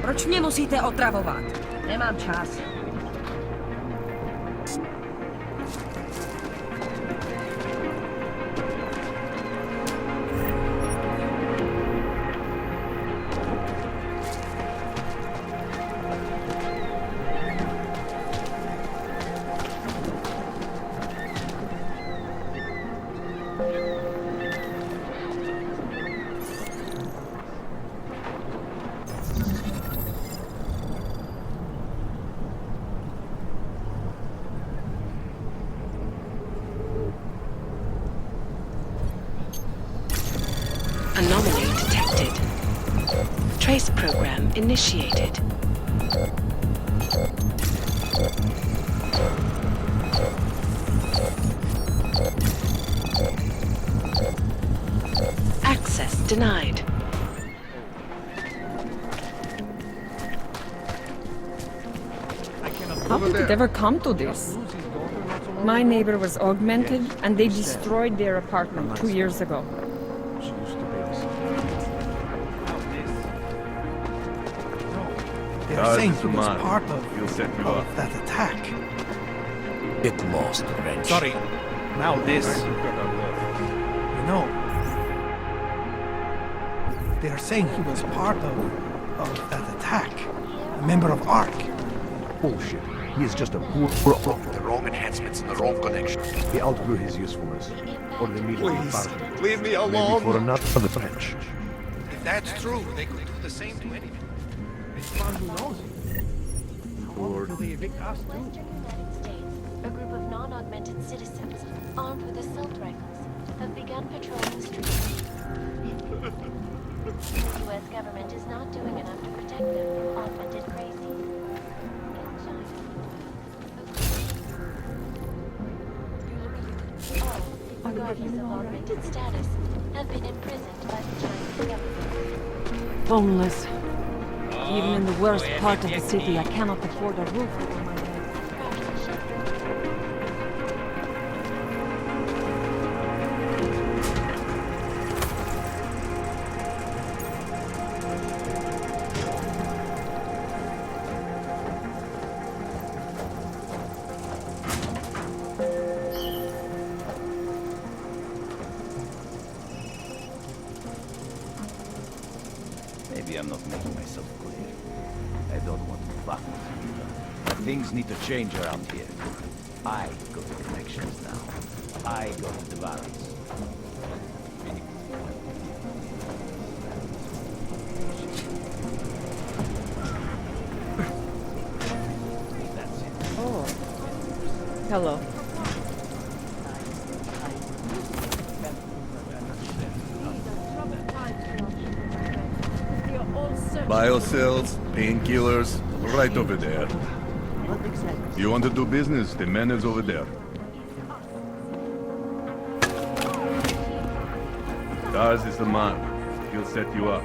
Proč mě musíte otravovat? Nemám čas. Anomaly detected. Trace program initiated. Access denied. How did it ever come to this? My neighbor was augmented and they destroyed their apartment 2 years ago. They're saying he was part of that attack. It lost wrench. Sorry. Now this. You know. They're saying he was part of that attack. A member of ARC. Bullshit. He is just a poor the wrong enhancements and the wrong connections. He outgrew his usefulness. Or they need Please, leave me Maybe alone. for another French. If that's true, they could do the same to anyone. It's fun who knows it. How often do they evict us too? Western United States, a group of non-augmented citizens, armed with assault rifles, have begun patrolling the streets. The U.S. government is not doing enough to protect them from augmented crazies. In China, all, regardless of augmented status, have been imprisoned by the Chinese government. Homeless. Even in the worst part of the city, I cannot afford a roof over my head. Maybe I'm not making myself clear. I don't want to fuck with you either. But things need to change around here. I go to connections now. I go to the valleys. That's it. Oh. Hello. Biocells, painkillers, right over there. You want to do business? The man is over there. Deus is the man. He'll set you up.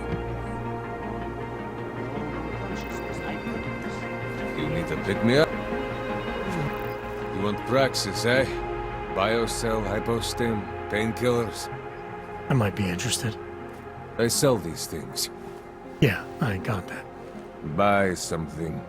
You need to pick me up? You want praxis, eh? Biocell, hypostim, painkillers. I might be interested. I sell these things. Yeah, I got that. Buy something.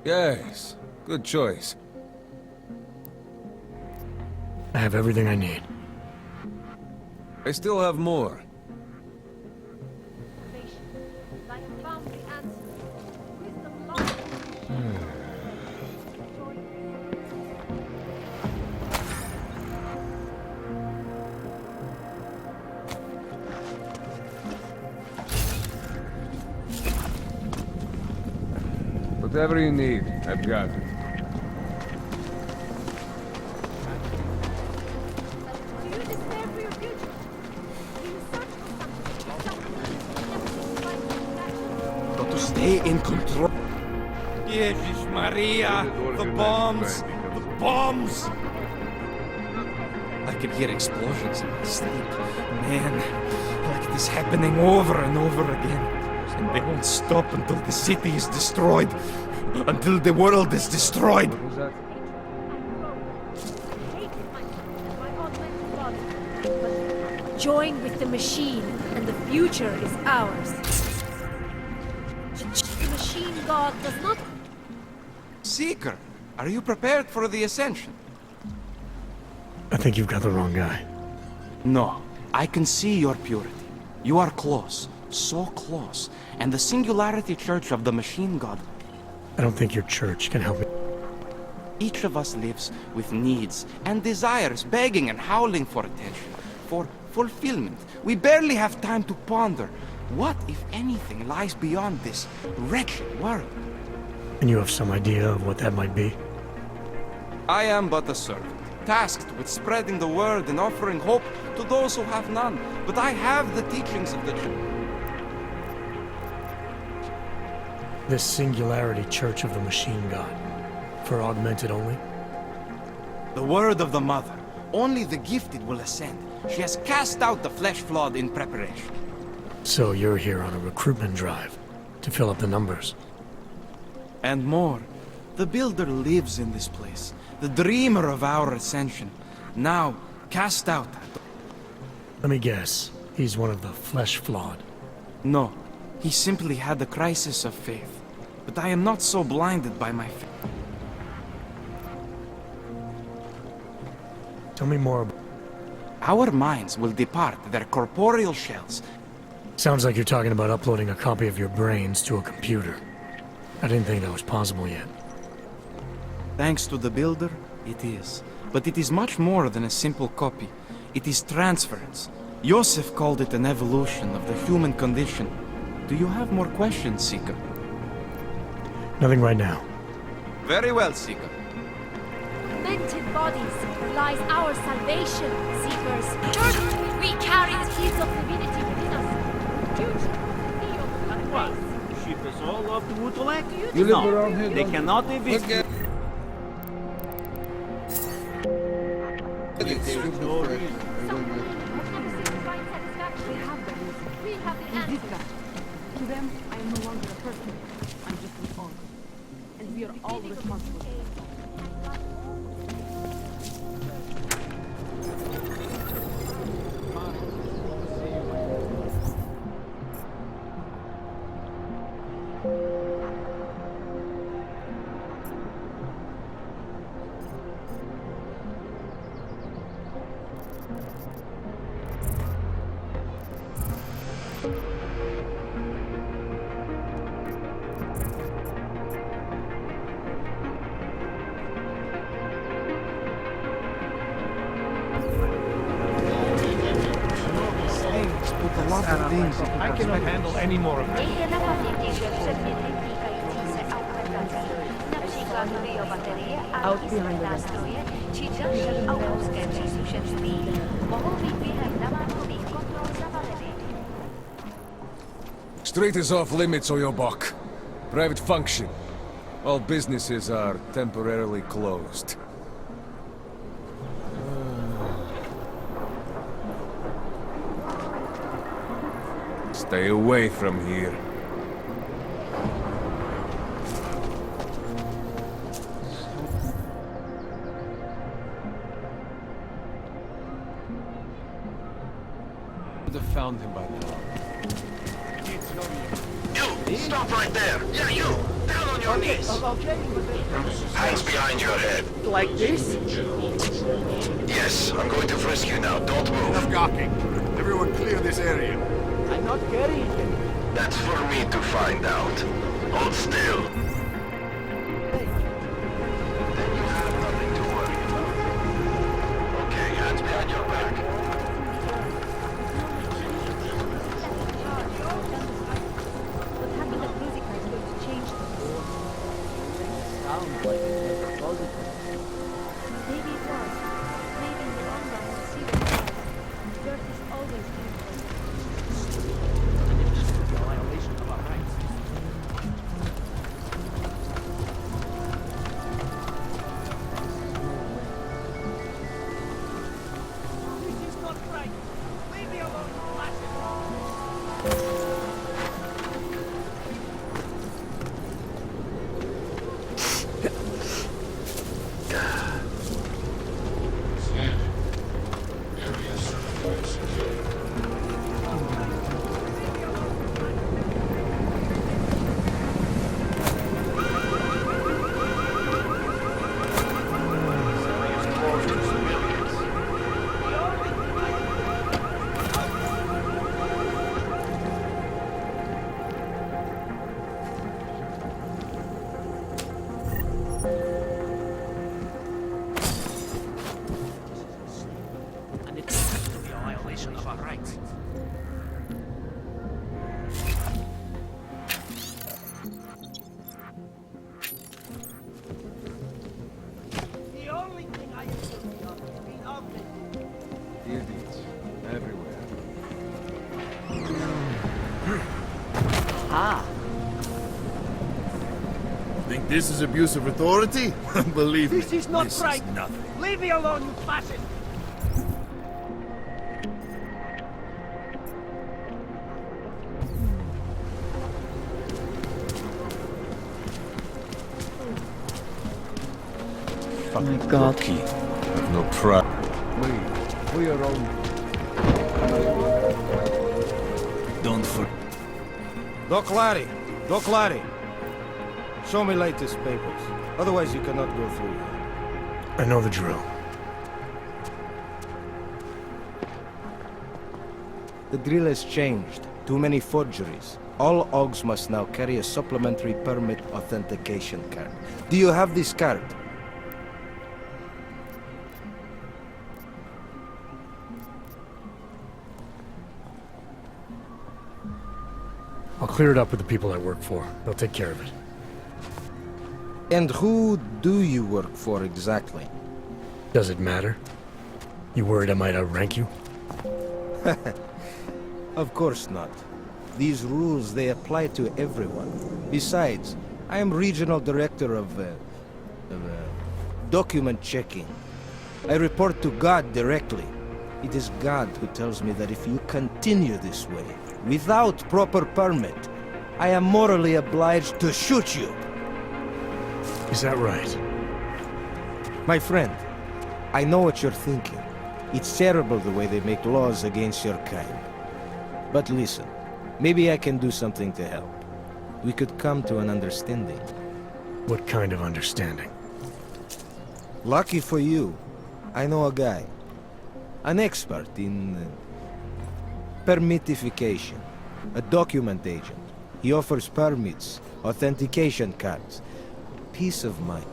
Yes, good choice. I have everything I need. I still have more. I have found the answer. Wisdom lies. Whatever you need, I've got it. Do you despair for your future? Do you search for something? Got to stay in control. Jesus Maria! The bombs! The bombs! I could hear explosions in my sleep. Man, like this happening over and over again. And they won't stop until the city is destroyed. Until the world is destroyed. What was that? Join with the machine, and the future is ours. The machine god does not. Seeker, are you prepared for the ascension? I think you've got the wrong guy. No, I can see your purity. You are close, so close. And the Singularity Church of the Machine God. I don't think your church can help me. Each of us lives with needs and desires, begging and howling for attention, for fulfillment. We barely have time to ponder. What, if anything, lies beyond this wretched world? And you have some idea of what that might be? I am but a servant, tasked with spreading the word and offering hope to those who have none. But I have the teachings of the Church. This Singularity Church of the Machine God. For augmented only? The word of the Mother. Only the gifted will ascend. She has cast out the flesh-flawed in preparation. So you're here on a recruitment drive, to fill up the numbers. And more. The Builder lives in this place. The dreamer of our ascension. Now, cast out. Let me guess, he's one of the flesh-flawed. No, he simply had a crisis of faith. But I am not so blinded by my faith. Tell me more about... Our minds will depart their corporeal shells. Sounds like you're talking about uploading a copy of your brains to a computer. I didn't think that was possible yet. Thanks to the Builder, it is. But it is much more than a simple copy. It is transference. Joseph called it an evolution of the human condition. Do you have more questions, Seeker? Nothing right now. Very well, Seeker. Augmented bodies lies our salvation, seekers. Church, we carry the seeds of divinity within us. Future, the What? Ship us all off to Woodlake? You live around here, They don't cannot evict Okay. you. No reason. With a lot of things. I cannot handle any more of this. Out behind the rest. Street is off limits, Oyobok. Private function. All businesses are temporarily closed. Stay away from here. Would have found him by now. You! Stop right there! Yeah, you! Down on your knees! Hands behind your head. Like this? Yes, I'm going to frisk you now. Don't move. Enough gawking. Everyone clear this area. I'm not carrying it. That's for me to find out. Hold still. Then you have nothing to worry about. Okay, hands behind your back. What happened at music is going to change things. Sounds like it's a positive. Maybe it was. Maybe in the long run we'll see what happens. Dirt is always beautiful. Violation of our rights. This is not right. Leave me alone, you blasted. And it's to be a violation of our rights. The only thing I am guilty of is being ugly. Idiots. Everywhere. Ah. Think this is abuse of authority? Believe me, This is not this right. is nothing. Leave me alone, you fascist. Oh my God. Have no pride. We are on. Don't for... Doc Larry. Show me latest papers. Otherwise you cannot go through here. I know the drill. The drill has changed. Too many forgeries. All OGs must now carry a supplementary permit authentication card. Do you have this card? I'll clear it up with the people I work for. They'll take care of it. And who do you work for exactly? Does it matter? You worried I might outrank you? Of course not. These rules, they apply to everyone. Besides, I am regional director of document checking. I report to God directly. It is God who tells me that if you continue this way, without proper permit, I am morally obliged to shoot you. Is that right? My friend, I know what you're thinking. It's terrible the way they make laws against your kind. But listen, maybe I can do something to help. We could come to an understanding. What kind of understanding? Lucky for you, I know a guy. An expert in permitification. A document agent. He offers permits, authentication cards. Peace of mind.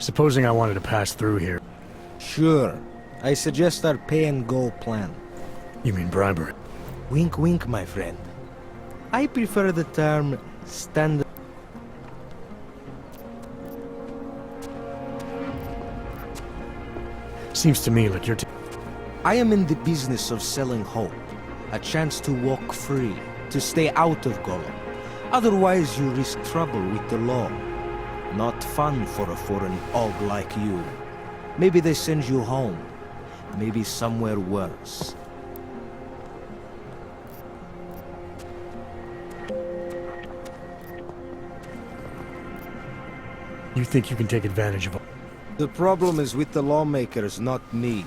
Supposing I wanted to pass through here. Sure. I suggest our pay-and-go plan. You mean bribery? Wink wink, my friend. I prefer the term standard. Seems to me like you're I am in the business of selling hope. A chance to walk free, to stay out of Gollum. Otherwise you risk trouble with the law. Not fun for a foreign og like you. Maybe they send you home. Maybe somewhere worse. You think you can take advantage of... The problem is with the lawmakers, not me.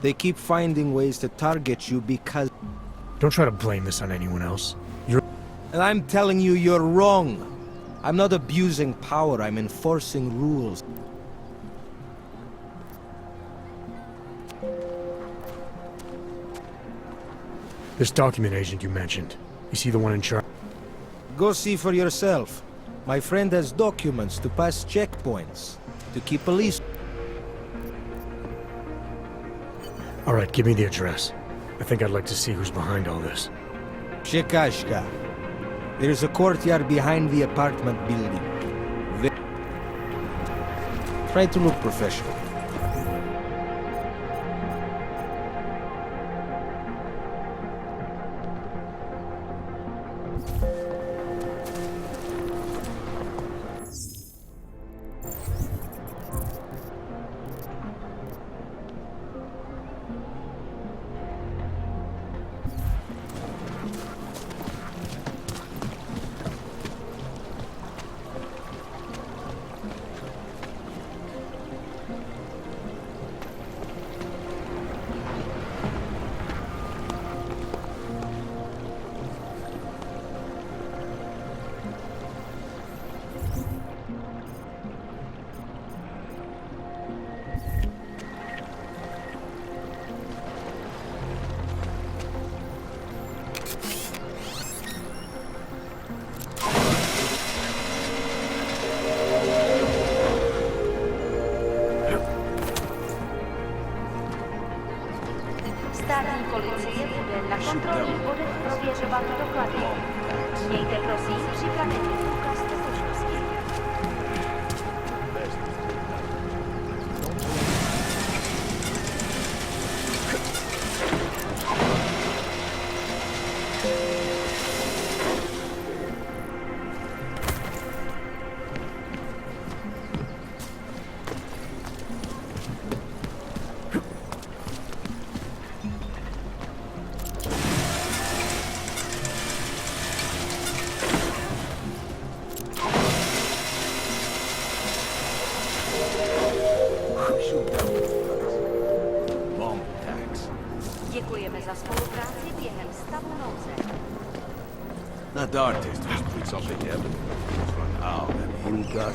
They keep finding ways to target you because... Don't try to blame this on anyone else. You're... And I'm telling you, you're wrong. I'm not abusing power, I'm enforcing rules. This document agent you mentioned, is he the one in charge? Go see for yourself. My friend has documents to pass checkpoints, to keep police... Alright, give me the address. I think I'd like to see who's behind all this. Shekashka. There is a courtyard behind the apartment building. Try to look professional. Státní policie bude na kontrolních bodech prověřovat doklady. Mějte prosím připravený průkaz totožnosti. Děkujeme za spolupráci během stavu nouze. That artist was put something together. Oh, we got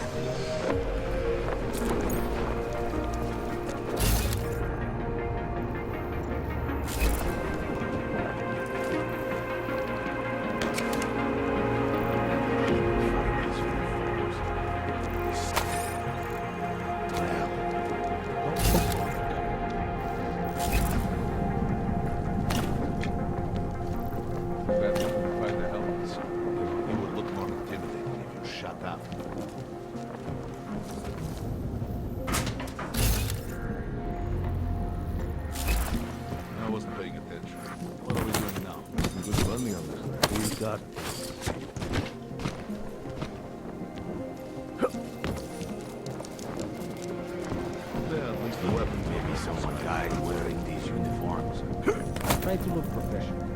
Try to look professional.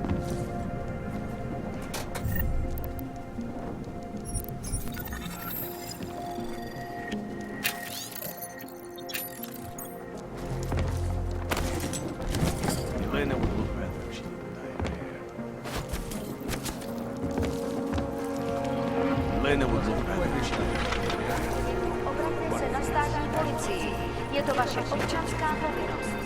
Elena would look better if she didn't dye her hair. Elena would look better if she didn't dye her hair. Obraťte se na státní policii. Je to vaše občanská povinnost.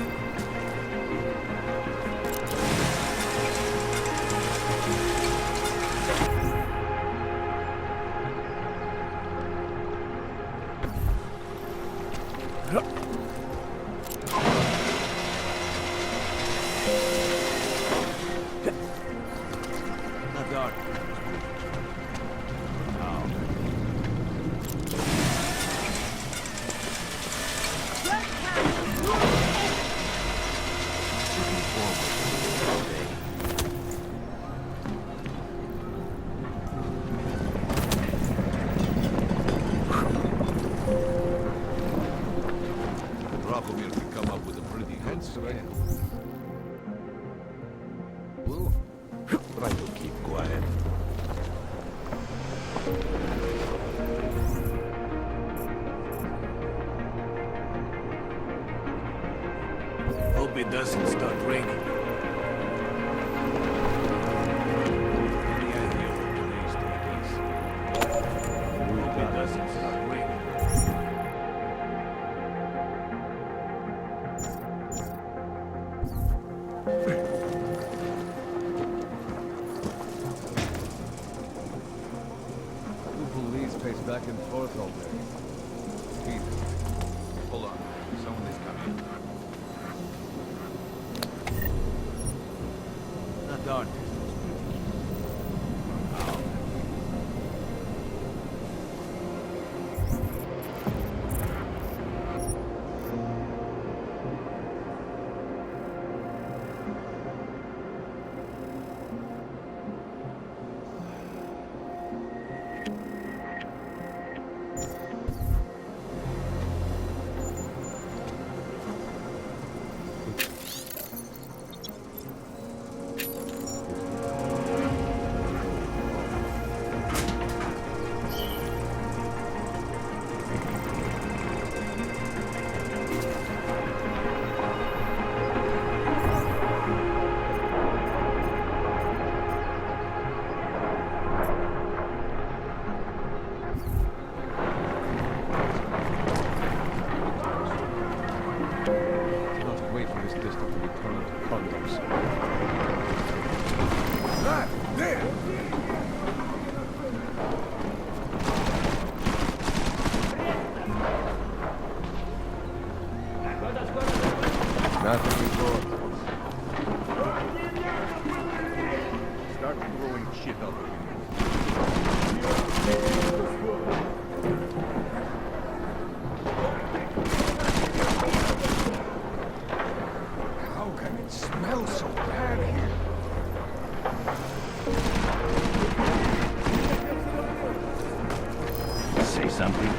Try to keep quiet. Hope it doesn't start raining. Any idea what today's date is? Hope it doesn't start raining. The police pace back and forth all day. Jesus. Hold on. Someone is coming. Not dark. Wait for this district to be turned into condos. There! Nothing before. Start throwing shit out the window. How can it smell so bad here? Say something.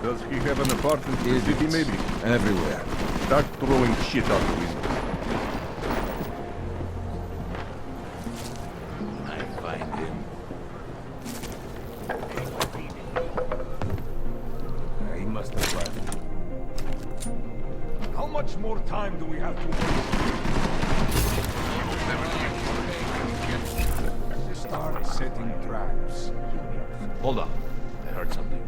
Does he have an apartment in the city, maybe? Everywhere. Start throwing shit out the window. I find him. He must have left. How much more time do we have to waste? The star is setting traps. Hold on. I heard something.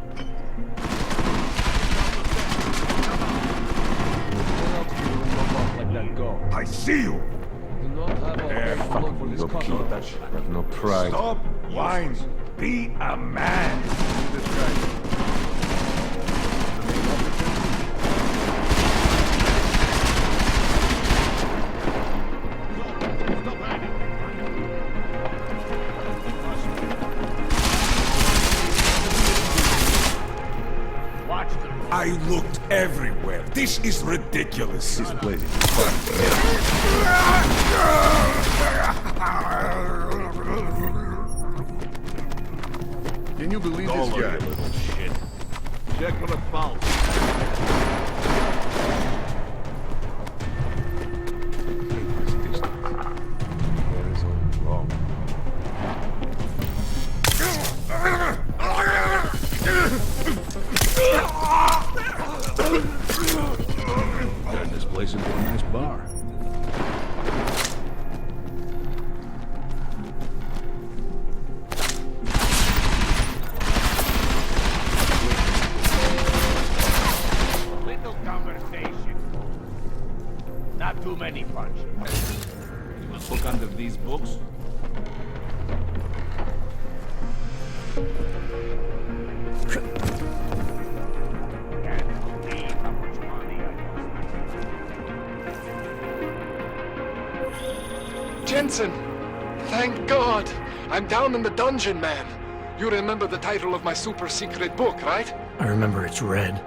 Let that go. I see you! Do not have There, a fuck for this your condo. touch. I have no pride. Stop whining. Be a man. I looked everywhere. This is ridiculous. This place is Can you believe this guy? Little shit. Check for the pulse. There is only wrong. place into a nice bar. Little conversation. Not too many punches. You must look under these books. Jensen! Thank God! I'm down in the dungeon, man. You remember the title of my super secret book, right? I remember it's red.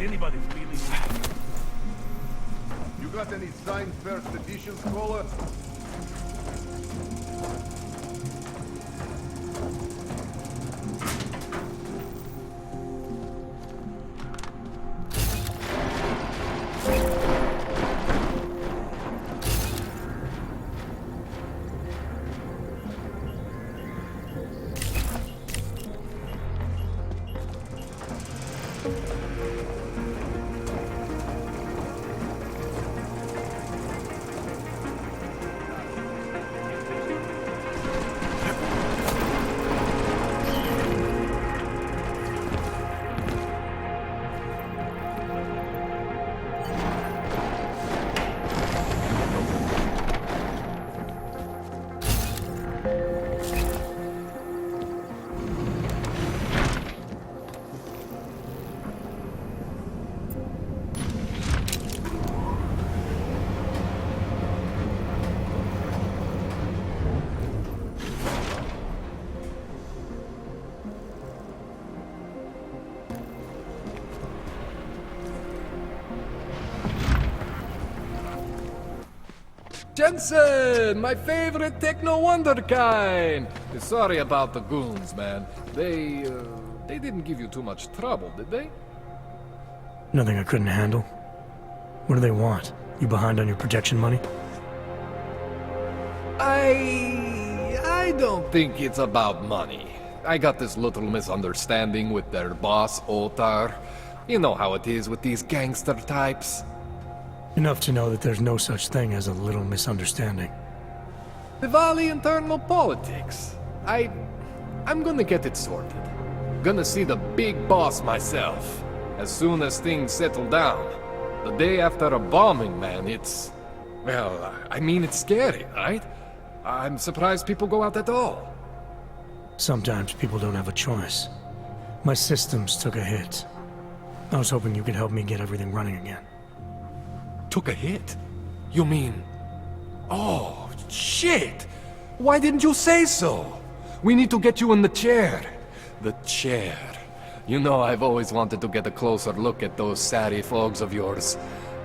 Anybody feeling? You got any signed first edition, Scholar? Jensen, my favorite techno wonderkind. Sorry about the goons, man. They didn't give you too much trouble, did they? Nothing I couldn't handle. What do they want? You behind on your protection money? I don't think it's about money. I got this little misunderstanding with their boss, Otar. You know how it is with these gangster types. Enough to know that there's no such thing as a little misunderstanding. Diwali internal politics. I'm gonna get it sorted. Gonna see the big boss myself. As soon as things settle down. The day after a bombing, man, it's... Well, I mean, it's scary, right? I'm surprised people go out at all. Sometimes people don't have a choice. My systems took a hit. I was hoping you could help me get everything running again. Took a hit? You mean... Oh, shit! Why didn't you say so? We need to get you in the chair. The chair. You know, I've always wanted to get a closer look at those satty fogs of yours.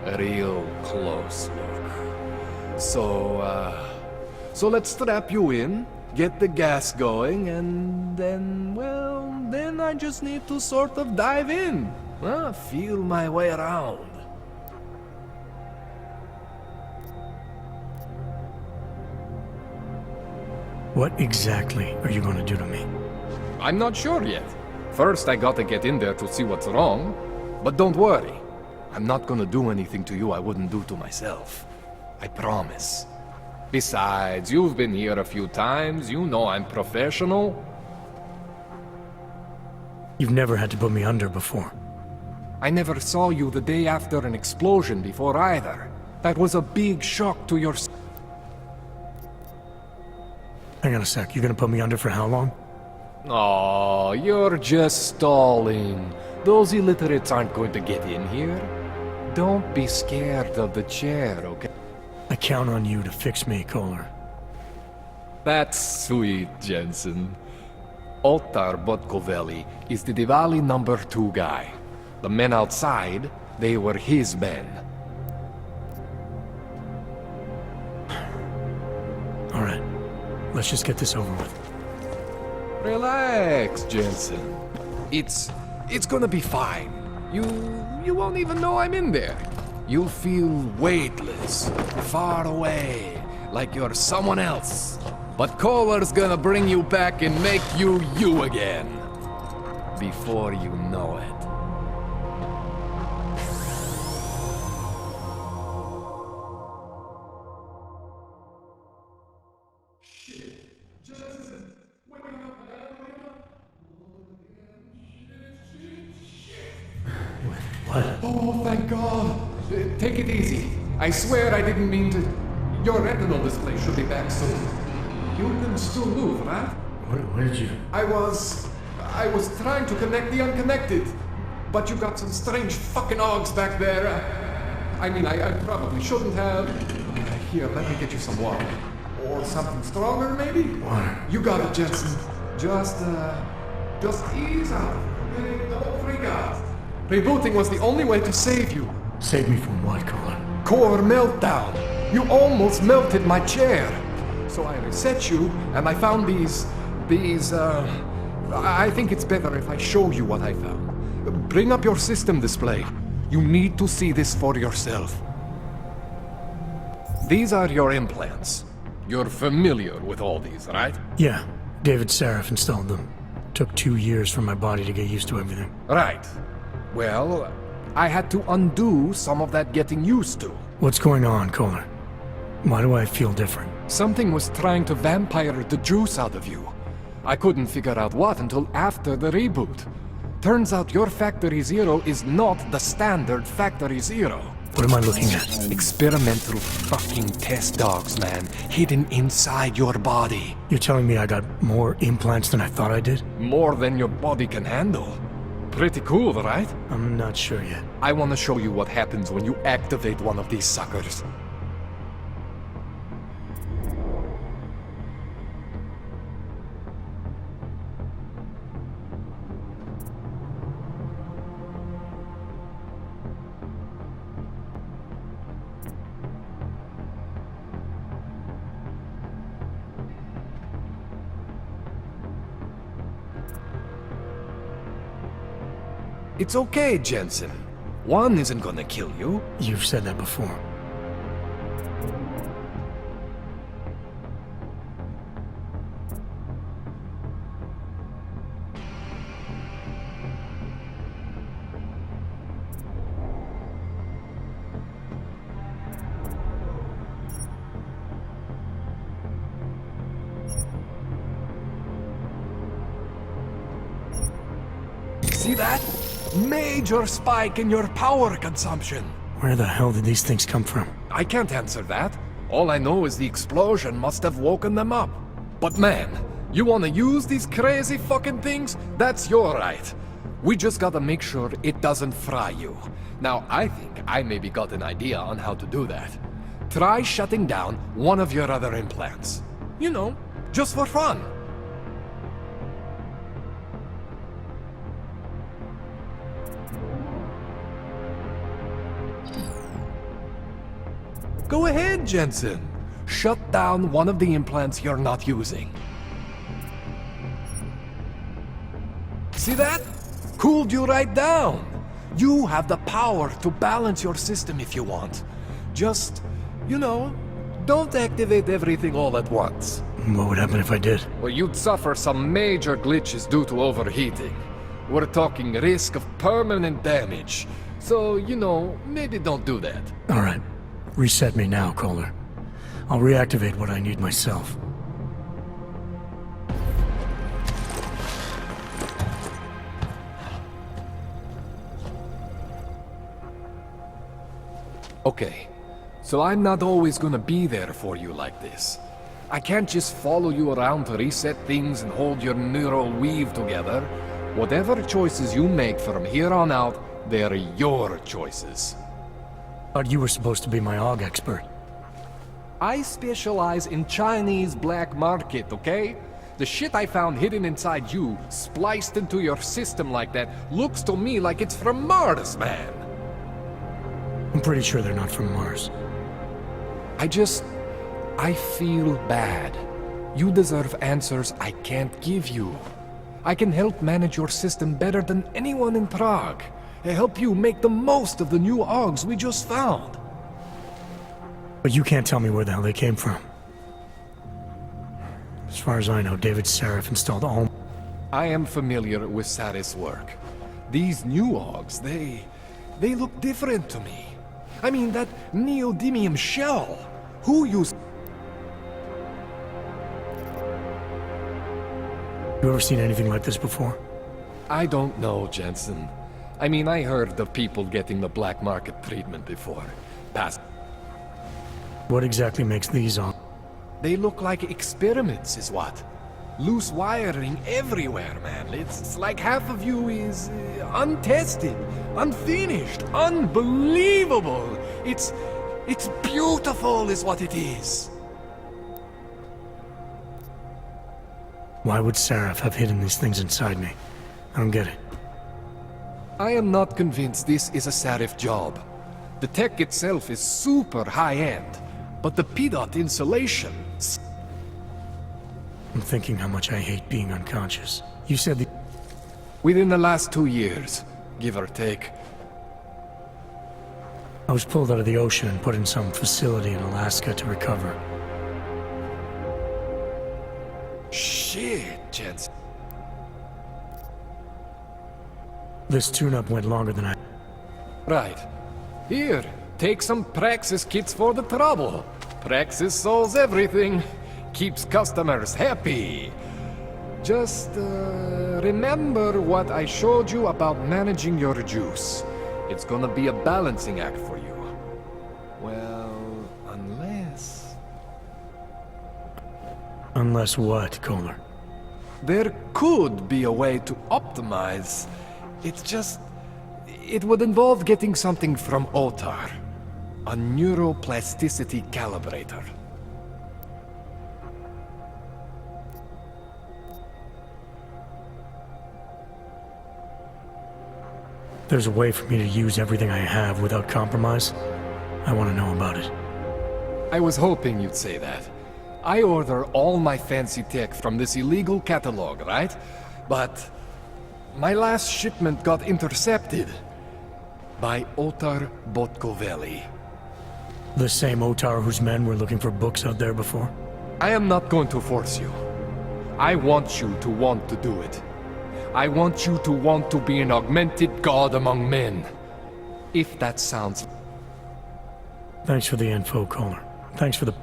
A real close look. So let's strap you in, get the gas going, and then, well, then I just need to sort of dive in. Feel my way around. What exactly are you going to do to me? I'm not sure yet. First, I gotta get in there to see what's wrong. But don't worry. I'm not gonna do anything to you I wouldn't do to myself. I promise. Besides, you've been here a few times. You know I'm professional. You've never had to put me under before. I never saw you the day after an explosion before either. That was a big shock to your... Hang on a sec, you're gonna put me under for how long? Oh, you're just stalling. Those illiterates aren't going to get in here. Don't be scared of the chair, okay? I count on you to fix me, Kohler. That's sweet, Jensen. Ottar Botkoveli is the Diwali number 2 guy. The men outside, they were his men. All right, let's just get this over with. Relax, Jensen. It's gonna be fine. You won't even know I'm in there. You'll feel weightless, far away, like you're someone else. But Kohler's gonna bring you back and make you you again. Before you know it. What? Oh, thank God. Take it easy. I swear I didn't mean to... Your retinal display should be back soon. You can still move, right? Where did you... I was trying to connect the unconnected. But you got some strange fucking ogs back there. I mean, I probably shouldn't have. Here, let me get you some water. Or something stronger, maybe? Water. You got it, Jensen. Just ease out. Okay? Don't freak out. Rebooting was the only way to save you. Save me from what, Kohler? Core meltdown. You almost melted my chair. So I reset you, and I found these... I think it's better if I show you what I found. Bring up your system display. You need to see this for yourself. These are your implants. You're familiar with all these, right? Yeah, David Sarif installed them. Took 2 years for my body to get used to everything. Right. Well, I had to undo some of that getting used to. What's going on, Kohler? Why do I feel different? Something was trying to vampire the juice out of you. I couldn't figure out what until after the reboot. Turns out your Factory Zero is not the standard Factory Zero. What am I looking at? Experimental fucking test dogs, man. Hidden inside your body. You're telling me I got more implants than I thought I did? More than your body can handle. Pretty cool, right? I'm not sure yet. I want to show you what happens when you activate one of these suckers. It's okay, Jensen. One isn't gonna kill you. You've said that before. See that? Major spike in your power consumption. Where the hell did these things come from? I can't answer that. All I know is the explosion must have woken them up. But man, you wanna use these crazy fucking things? That's your right. We just gotta make sure it doesn't fry you. Now, I think I maybe got an idea on how to do that. Try shutting down one of your other implants. You know, just for fun. Go ahead, Jensen. Shut down one of the implants you're not using. See that? Cooled you right down. You have the power to balance your system if you want. Just, you know, don't activate everything all at once. What would happen if I did? Well, you'd suffer some major glitches due to overheating. We're talking risk of permanent damage. So, you know, maybe don't do that. Alright. Reset me now, Kohler. I'll reactivate what I need myself. Okay, so I'm not always gonna be there for you like this. I can't just follow you around to reset things and hold your neural weave together. Whatever choices you make from here on out, they're your choices. Thought you were supposed to be my AUG expert. I specialize in Chinese black market, okay? The shit I found hidden inside you, spliced into your system like that, looks to me like it's from Mars, man. I'm pretty sure they're not from Mars. I feel bad. You deserve answers I can't give you. I can help manage your system better than anyone in Prague. I help you make the most of the new AUGs we just found. But you can't tell me where the hell they came from. As far as I know, David Sarif installed all... I am familiar with Sarif's work. These new AUGs, they look different to me. I mean, that neodymium shell. Who used... You ever seen anything like this before? I don't know, Jensen. I mean, I heard of people getting the black market treatment before. Past... What exactly makes these on? They look like experiments, is what? Loose wiring everywhere, man. It's like half of you is untested, unfinished, unbelievable. It's beautiful, is what it is. Why would Sarif have hidden these things inside me? I don't get it. I am not convinced this is a Sarif job. The tech itself is super high-end, but the PDOT insulation... I'm thinking how much I hate being unconscious. You said the... Within the last 2 years, give or take. I was pulled out of the ocean and put in some facility in Alaska to recover. Shit, Jensen. This tune-up went longer than I... Right. Here, take some Praxis kits for the trouble. Praxis solves everything. Keeps customers happy. Just, remember what I showed you about managing your juice. It's gonna be a balancing act for you. Well, unless... Unless what, Kohler? There could be a way to optimize. It's just... It would involve getting something from Otar. A neuroplasticity calibrator. There's a way for me to use everything I have without compromise? I want to know about it. I was hoping you'd say that. I order all my fancy tech from this illegal catalog, right? But my last shipment got intercepted by Otar Botkoveli. The same Otar whose men were looking for books out there before? I am not going to force you. I want you to want to do it. I want you to want to be an augmented god among men. If that sounds... Thanks for the info, Kohler. Thanks for the...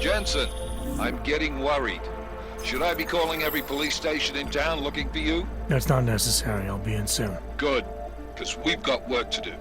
Jensen, I'm getting worried. Should I be calling every police station in town looking for you? That's not necessary. I'll be in soon. Good, because we've got work to do.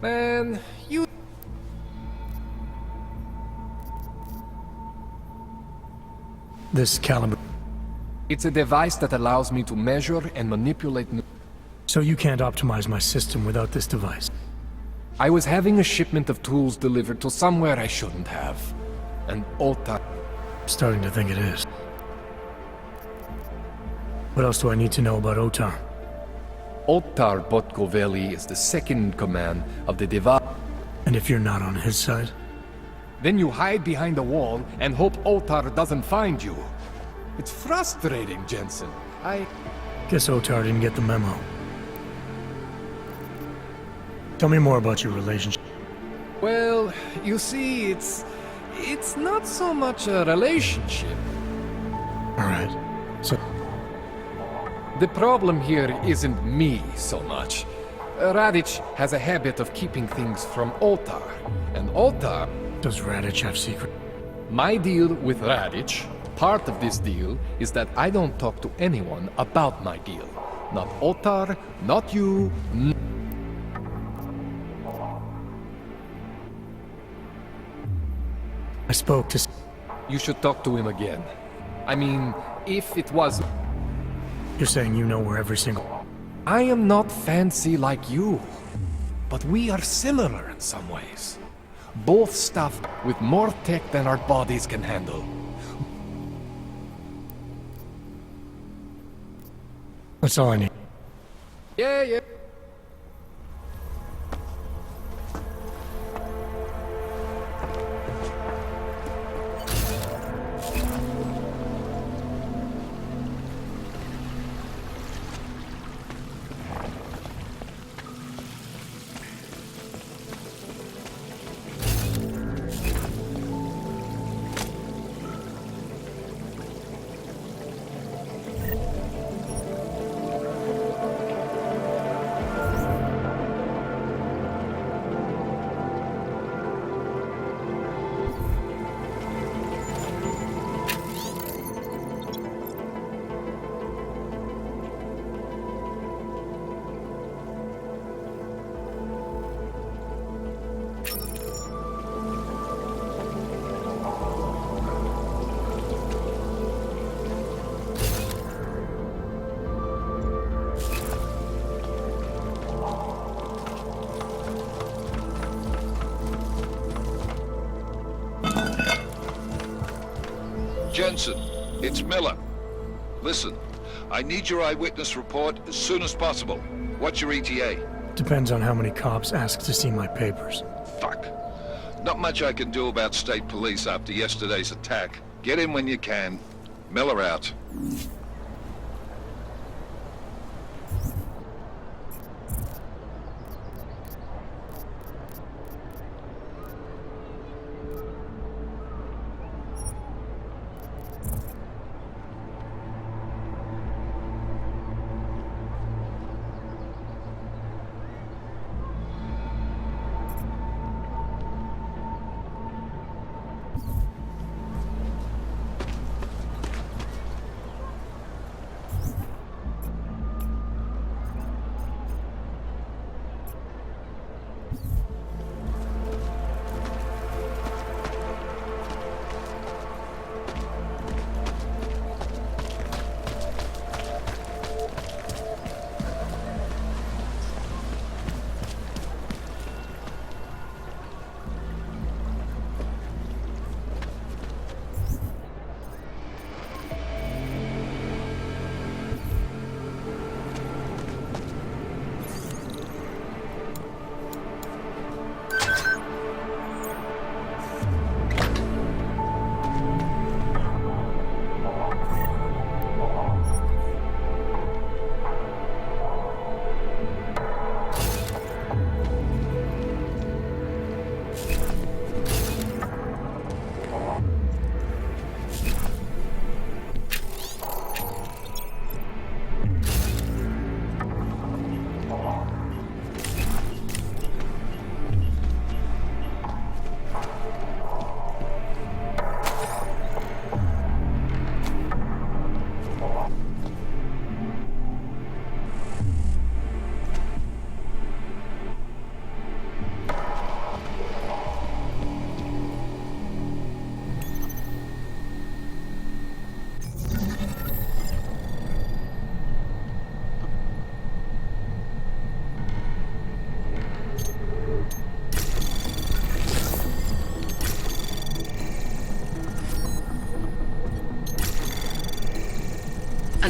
Man, you... This caliber... It's a device that allows me to measure and manipulate... So you can't optimize my system without this device? I was having a shipment of tools delivered to somewhere I shouldn't have. And Ota... Starting to think it is. What else do I need to know about Otar? Otar Botkoveli is the second in command of the device. And if you're not on his side? Then you hide behind a wall and hope Otar doesn't find you. It's frustrating, Jensen. Guess Otar didn't get the memo. Tell me more about your relationship. Well, you see, it's not so much a relationship. Alright, so... The problem here isn't me so much. Radic has a habit of keeping things from Otar, and Otar... Does Radic have secret? My deal with Radic, part of this deal, is that I don't talk to anyone about my deal. Not Otar, not you, I spoke to... You should talk to him again. I mean, if it was... You're saying you know where every single... I am not fancy like you, but we are similar in some ways. Both stuffed with more tech than our bodies can handle. That's all I need. Yeah. Jensen, it's Miller. Listen, I need your eyewitness report as soon as possible. What's your ETA? Depends on how many cops ask to see my papers. Fuck. Not much I can do about state police after yesterday's attack. Get in when you can. Miller out.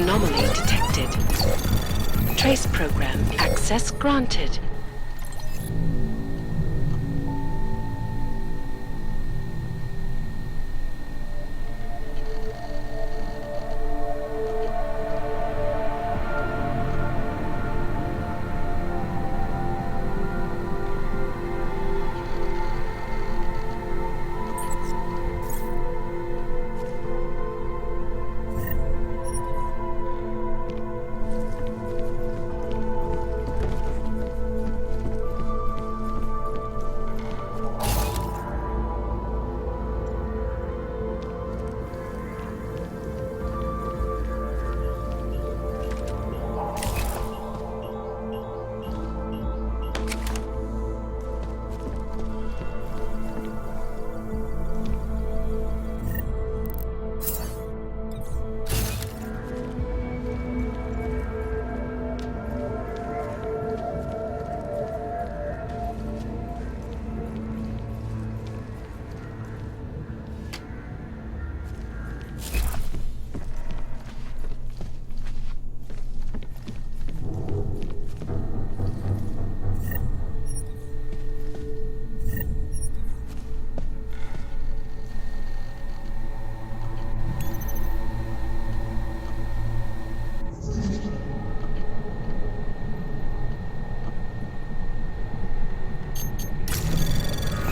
Anomaly detected. Trace program access granted.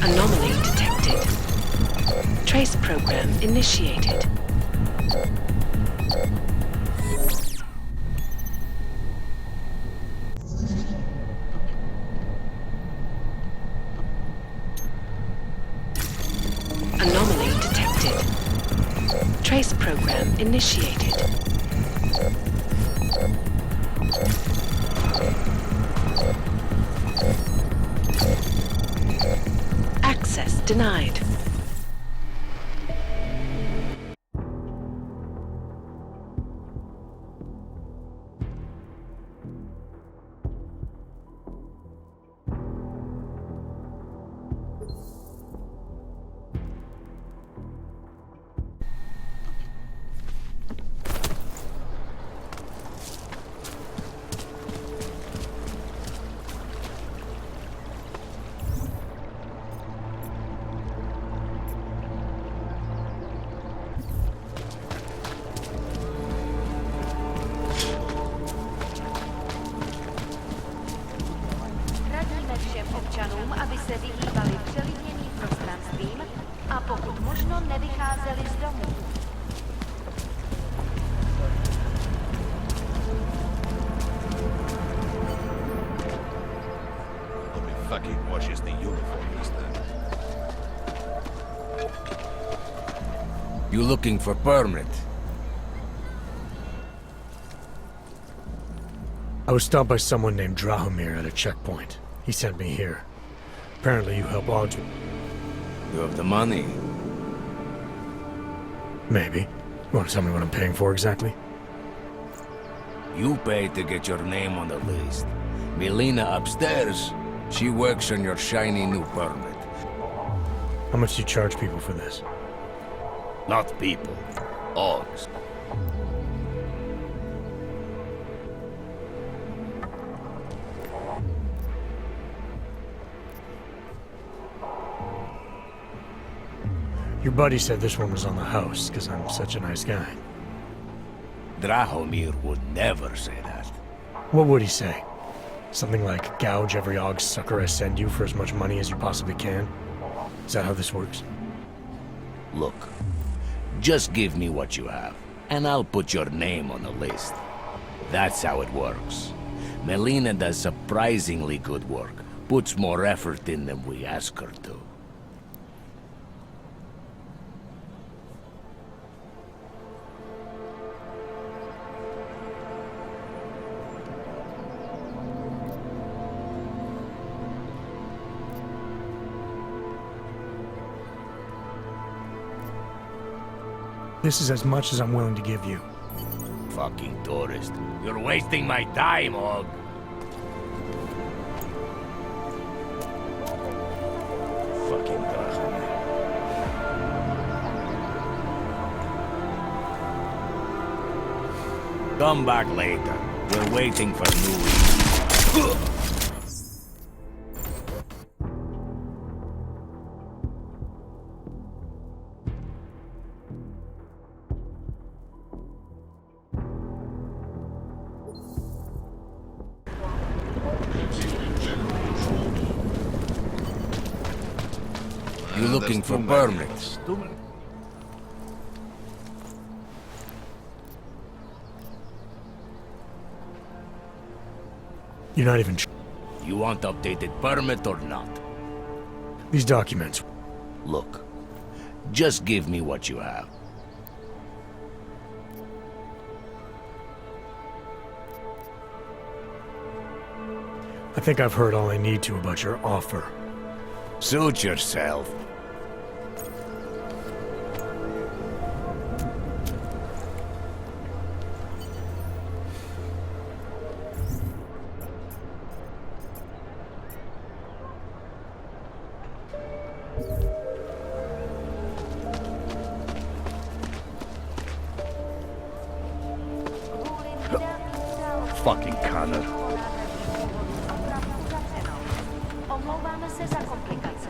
Anomaly detected. Trace program initiated. Anomaly detected. Trace program initiated. Access denied. Radíme všem občanům, aby se vyhýbali přelidněným prostranstvím a pokud možno nevycházeli z domu. Nobody fucking washes the uniform this time. You looking for permit? I was stopped by someone named Drahomir at a checkpoint. He sent me here. Apparently you help Augs. You have the money? Maybe. You want to tell me what I'm paying for exactly? You paid to get your name on the list. Melina upstairs, she works on your shiny new permit. How much do you charge people for this? Not people. Augs. Your buddy said this one was on the house, because I'm such a nice guy. Drahomir would never say that. What would he say? Something like, gouge every Aug sucker I send you for as much money as you possibly can? Is that how this works? Look, just give me what you have, and I'll put your name on the list. That's how it works. Melina does surprisingly good work, puts more effort in than we ask her to. This is as much as I'm willing to give you. Fucking tourist. You're wasting my time, Aug. Fucking Drahomir. Come back later. We're waiting for new. You looking for permits? You're not even You want updated permit or not? These documents. Look, just give me what you have. I think I've heard all I need to about your offer. Suit yourself. Fucking Connor. Omlouváme se za komplikace.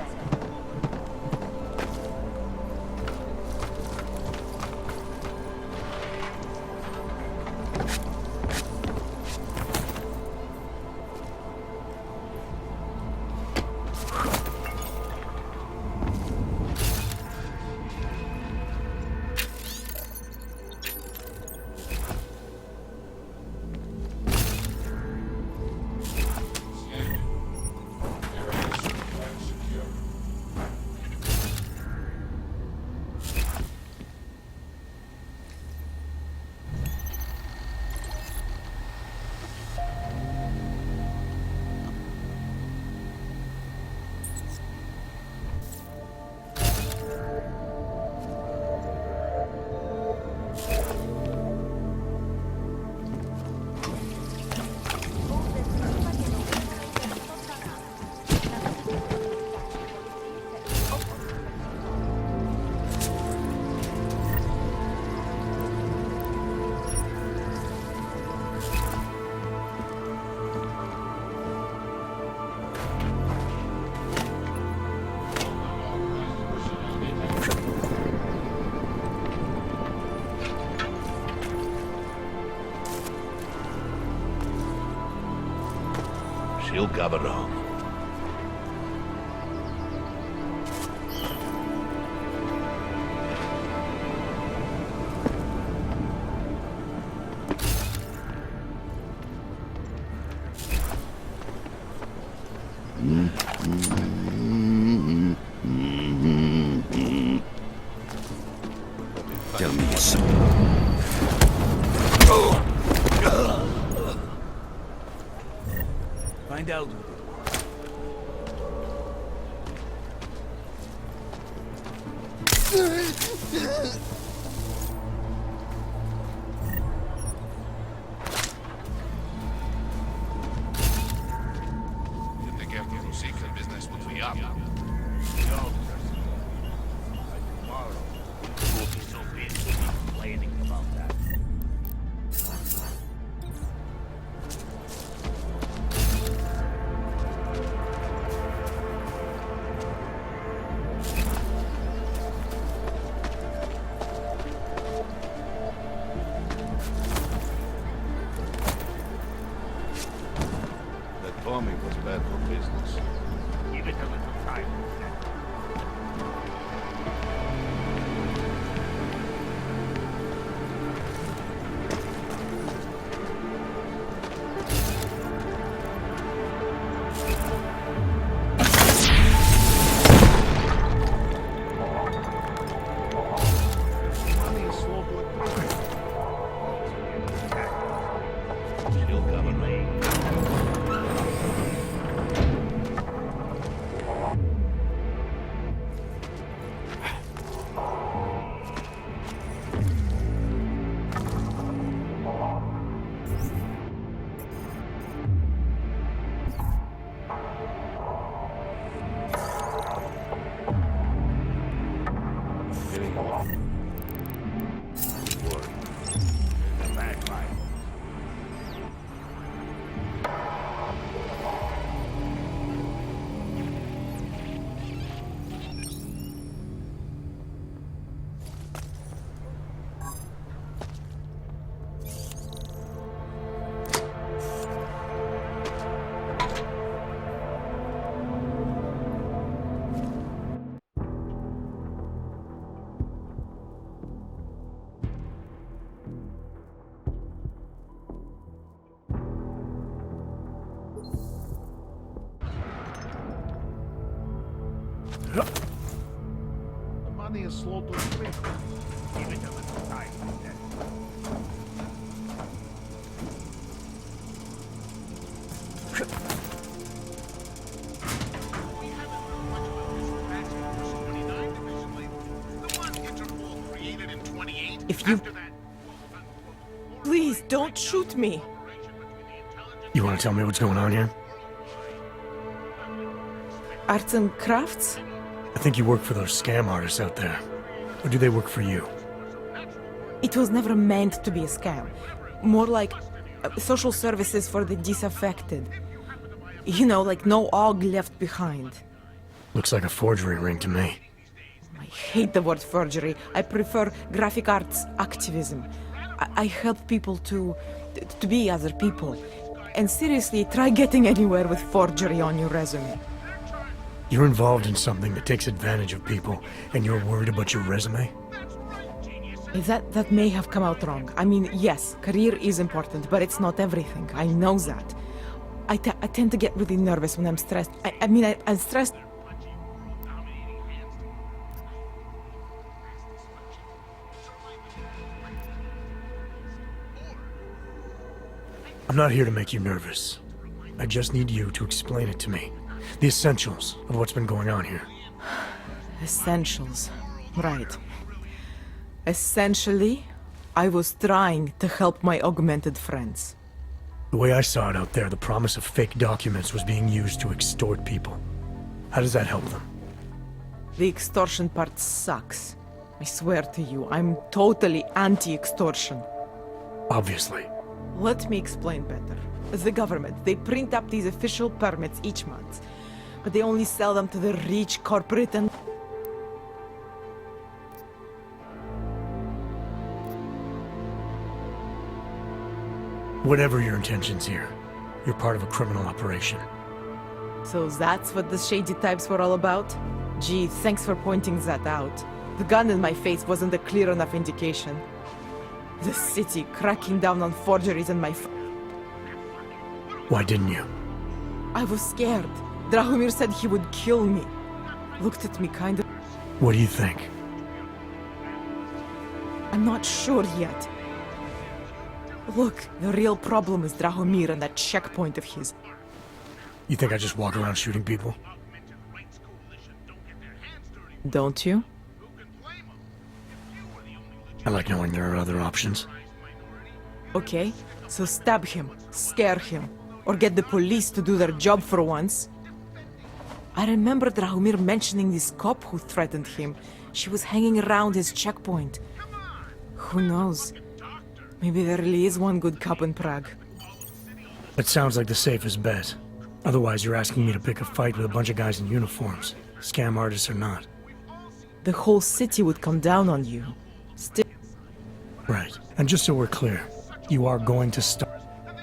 She'll cover wrong. Tell me yourself. Find out. Didn't think after Rosika business would be up. Tomorrow, we'll be so busy complaining about that. That bombing was bad for business. Give it a little time. She'll cover wrong. The money is slow to spring. Give it a little time. If you... Please, don't shoot me. You want to tell me what's going on here? Arts and crafts? I think you work for those scam artists out there. Or do they work for you? It was never meant to be a scam. More like social services for the disaffected. You know, like no og left behind. Looks like a forgery ring to me. I hate the word forgery. I prefer graphic arts activism. I help people to be other people. And seriously, try getting anywhere with forgery on your resume. You're involved in something that takes advantage of people, and you're worried about your resume? That may have come out wrong. I mean, yes, career is important, but it's not everything. I know that. I tend to get really nervous when I'm stressed. I'm stressed. I'm not here to make you nervous. I just need you to explain it to me. The essentials of what's been going on here. Essentials. Right. Essentially, I was trying to help my augmented friends. The way I saw it out there, the promise of fake documents was being used to extort people. How does that help them? The extortion part sucks. I swear to you, I'm totally anti-extortion. Obviously. Let me explain better. The government, they print up these official permits each month, but they only sell them to the rich corporate and... Whatever your intentions here, you're part of a criminal operation. So that's what the shady types were all about? Gee, thanks for pointing that out. The gun in my face wasn't a clear enough indication. The city cracking down on forgeries and my... Why didn't you? I was scared. Drahomir said he would kill me. Looked at me kind of... What do you think? I'm not sure yet. Look, the real problem is Drahomir and that checkpoint of his. You think I just walk around shooting people? Don't you? I like knowing there are other options. Okay, so stab him, scare him, or get the police to do their job for once. I remember Drahomir mentioning this cop who threatened him. She was hanging around his checkpoint. Who knows? Maybe there really is one good cop in Prague. That sounds like the safest bet. Otherwise, you're asking me to pick a fight with a bunch of guys in uniforms, scam artists or not. The whole city would come down on you. Right. And just so we're clear, you are going to stop.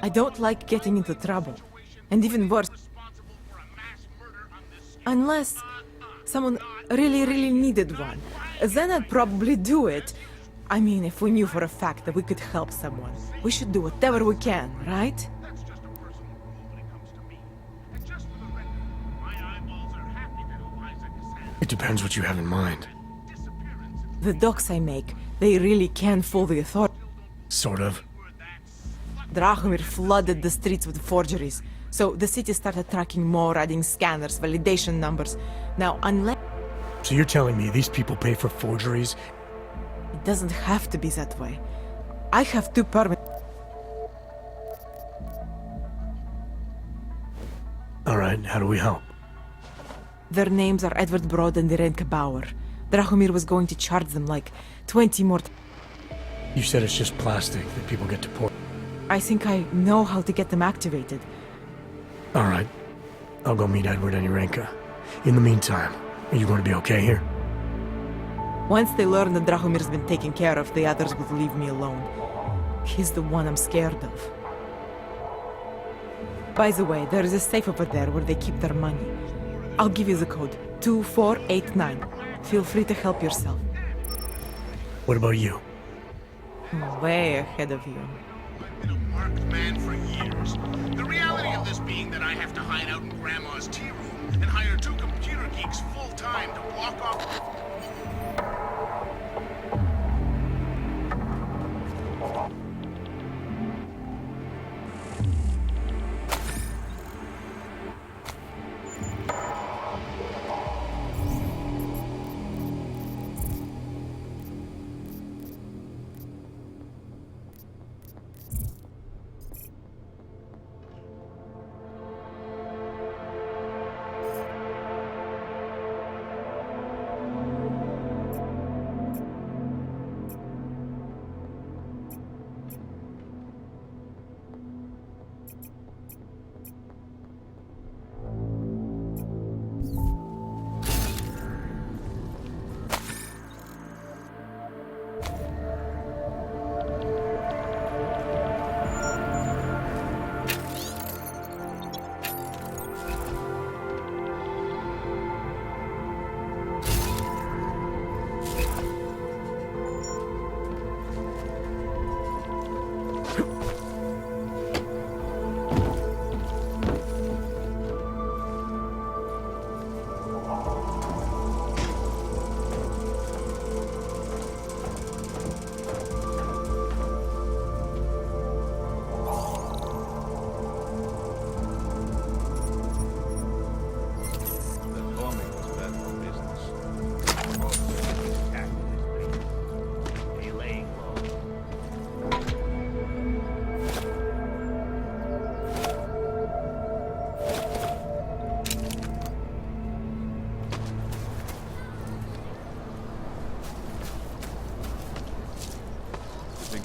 I don't like getting into trouble. And even worse, unless someone really needed one, then I'd probably do it. I mean, if we knew for a fact that we could help someone, we should do whatever we can, right? It depends what you have in mind. The docs I make, they really can fool the authorities. Sort of. Drahomir flooded the streets with forgeries, so the city started tracking more, adding scanners, validation numbers. Now, unless... So you're telling me these people pay for forgeries? It doesn't have to be that way. I have 2 permits. Alright, how do we help? Their names are Edward Broad and Irenka Bauer. Drahomir was going to charge them like 20 more... You said it's just plastic that people get to pour. I think I know how to get them activated. Alright. I'll go meet Edward and Irenka. In the meantime, are you going to be okay here? Once they learn that Drahomir's been taken care of, the others will leave me alone. He's the one I'm scared of. By the way, there is a safe over there where they keep their money. I'll give you the code. 2489. Feel free to help yourself. What about you? I'm way ahead of you. Been a marked man for years. The reality of this being that I have to hide out in Grandma's tea room and hire 2 computer geeks full time to block off.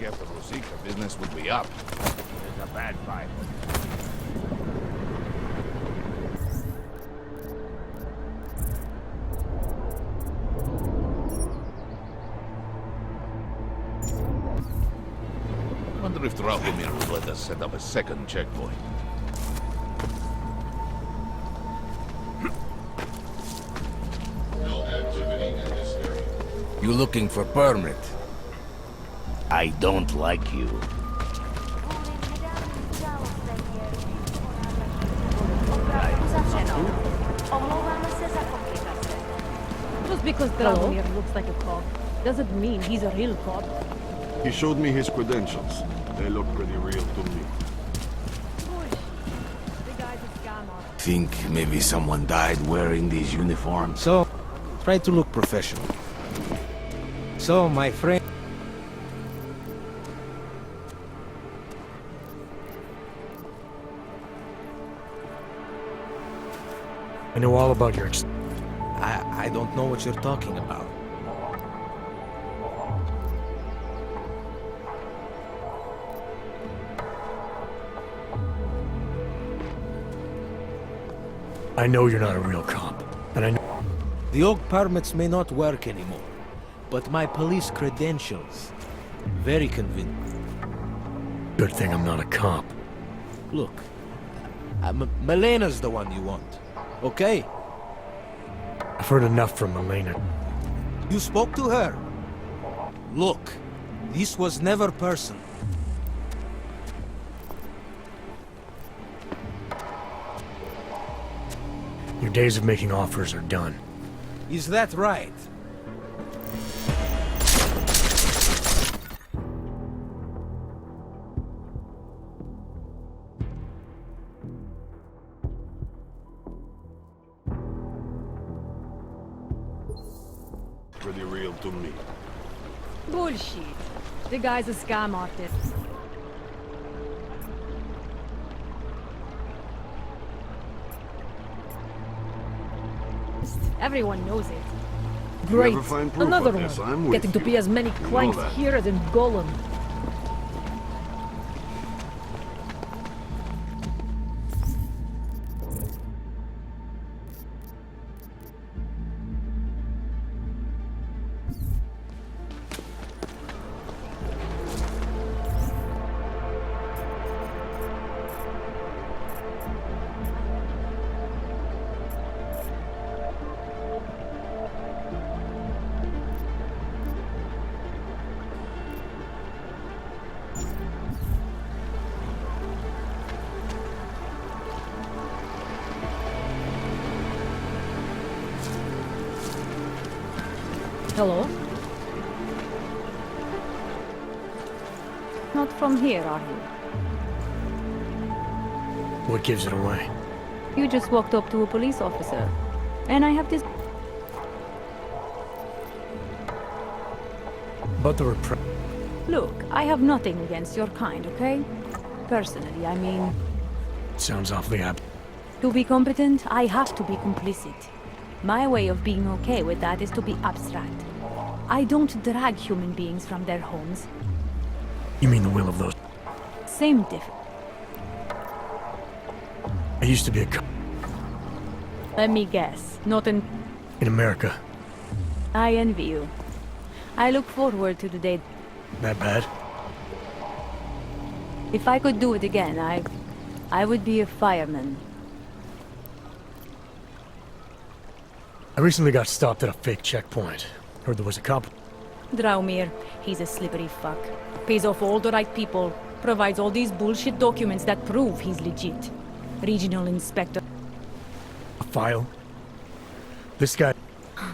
After Rosika, business would be up. There's a bad vibe. Wonder if Drahomir would let us set up a second checkpoint. No activity in this area. You looking for permit? I don't like you. Just because Drahomir looks like a cop doesn't mean he's a real cop. He showed me his credentials. They look pretty real to me. Think maybe someone died wearing these uniforms? So, try to look professional. So, my friend... I know all about your I don't know what you're talking about. I know you're not a real cop, and I know... The old permits may not work anymore, but my police credentials, very convincing. Good thing I'm not a cop. Look, Melena's the one you want, okay? I've heard enough from Elena. You spoke to her? Look, this was never personal. Your days of making offers are done. Is that right? Pretty real to me. Bullshit. The guy's a scam artist. Everyone knows it. Great. Never find proof Another of this. one. I'm with Getting to you. be as many You know clanks that. here as in Golem. Hello? Not from here, are you? What gives it away? You just walked up to a police officer. And I have this... But the repre... Look, I have nothing against your kind, okay? Personally, I mean... Sounds awfully apt. To be competent, I have to be complicit. My way of being okay with that is to be abstract. I don't drag human beings from their homes. You mean the will of those... Same difference. I used to be a cop. Let me guess. Not in America. I envy you. I look forward to the day... That bad? If I could do it again, I would be a fireman. I recently got stopped at a fake checkpoint. Heard there was a cop. Draumir, he's a slippery fuck. Pays off all the right people. Provides all these bullshit documents that prove he's legit. Regional inspector. A file? This guy...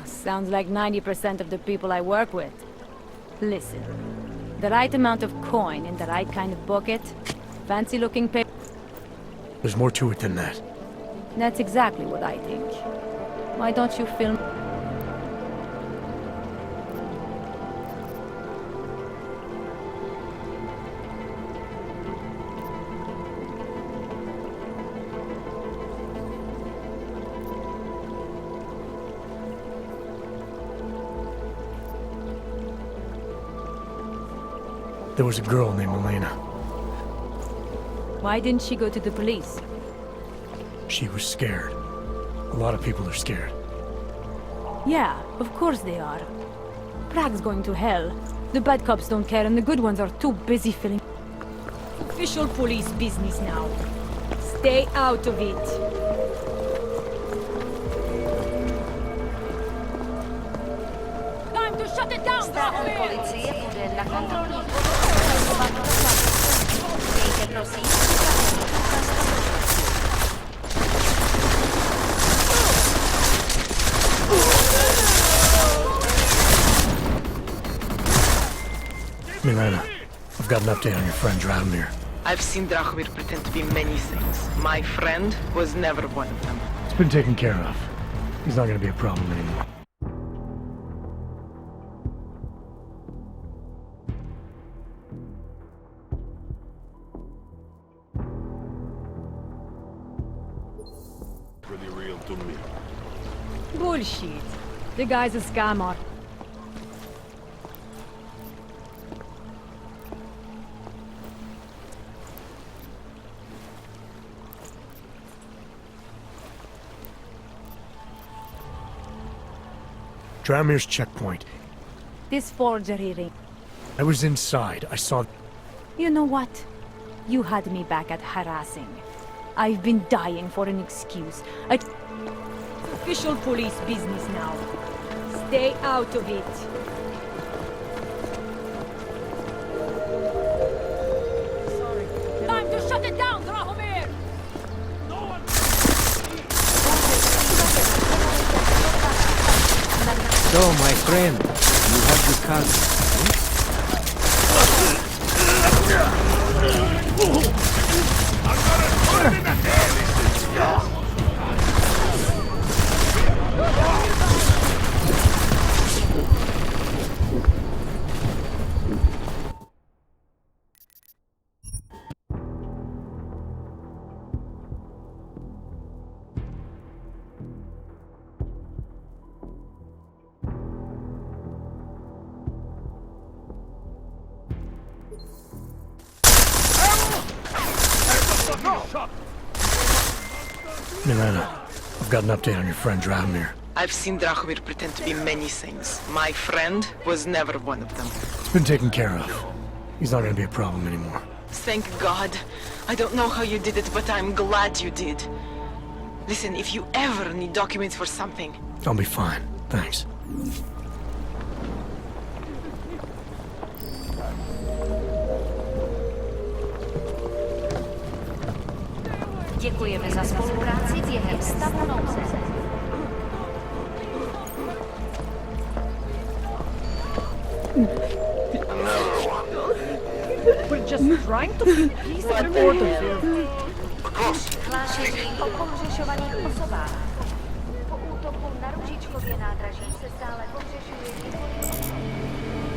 Sounds like 90% of the people I work with. Listen, the right amount of coin in the right kind of bucket, fancy-looking paper... There's more to it than that. That's exactly what I think. Why don't you film... There was a girl named Elena. Why didn't she go to the police? She was scared. A lot of people are scared. Yeah, of course they are. Prague's going to hell. The bad cops don't care and the good ones are too busy filling... Official police business now. Stay out of it. Time to shut it down! Strachom policie bude dla kontrolních Mějte prosím Milena, I've got an update on your friend Draumir. I've seen Drahomir pretend to be many things. My friend was never one of them. It's been taken care of. He's not gonna be a problem anymore. Pretty real to me. Bullshit. The guy's a scammer. Draumir's checkpoint. This forgery ring. I was inside. I saw... You know what? You had me back at harassing. I've been dying for an excuse. Official police business now. Stay out of it. Sorry. Time to shut it down, Drahomir! So, my friend, you have the cousin. Milena, I've got an update on your friend Draumir. I've seen Drahomir pretend to be many things. My friend was never one of them. It's been taken care of. He's not gonna be a problem anymore. Thank God. I don't know how you did it, but I'm glad you did. Listen, if you ever need documents for something... I'll be fine. Thanks. Děkujeme za spolupráci během stavu nouze. Another one. We're just trying to keep peace and order here. Hlášení o pohřešovaných osobách. Po útoku na Růžičkově nádraží se stále pohřešuje několik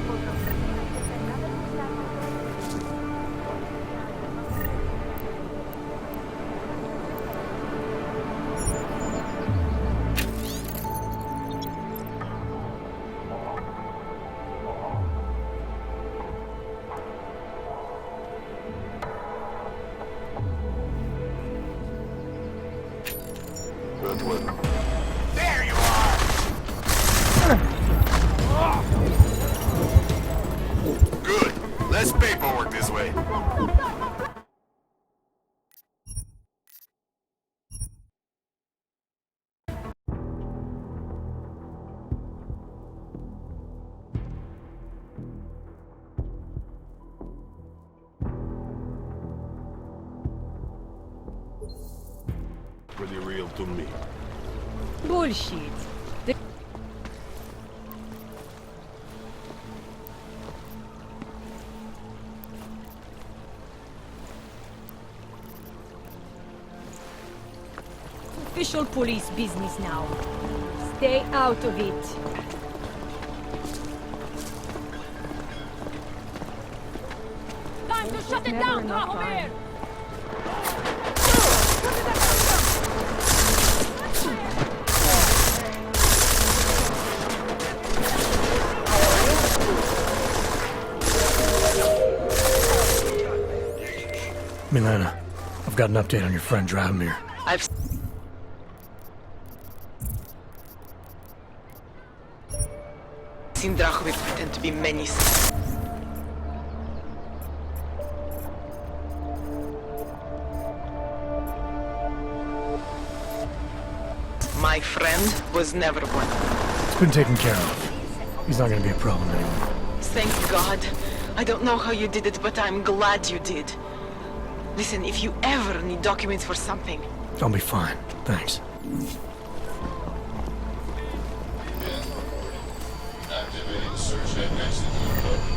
podrobnosti najdete na webu There you are! Good. Less paperwork this way. Pretty real to me. Bullshit. Official police business now. Stay out of it. Time to shut it down, Drahomir! Milena, I've got an update on your friend Drahomir. I've seen Drahomir pretend to be many things. My friend was never one. It's been taken care of. He's not gonna be a problem anymore. Thank God. I don't know how you did it, but I'm glad you did. Listen, if you ever need documents for something... I'll be fine, thanks. Activating search and exit window.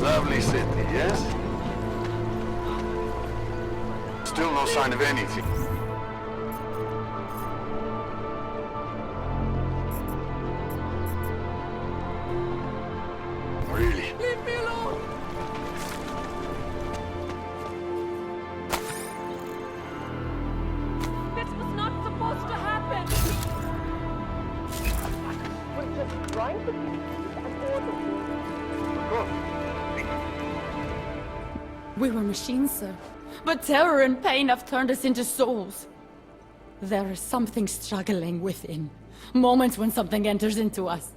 Lovely city, yes? Still no sign of anything. Really? Leave me alone! This was not supposed to happen! We're just trying to keep peace and order. We were machines, sir. But terror and pain have turned us into souls. There is something struggling within. Moments when something enters into us.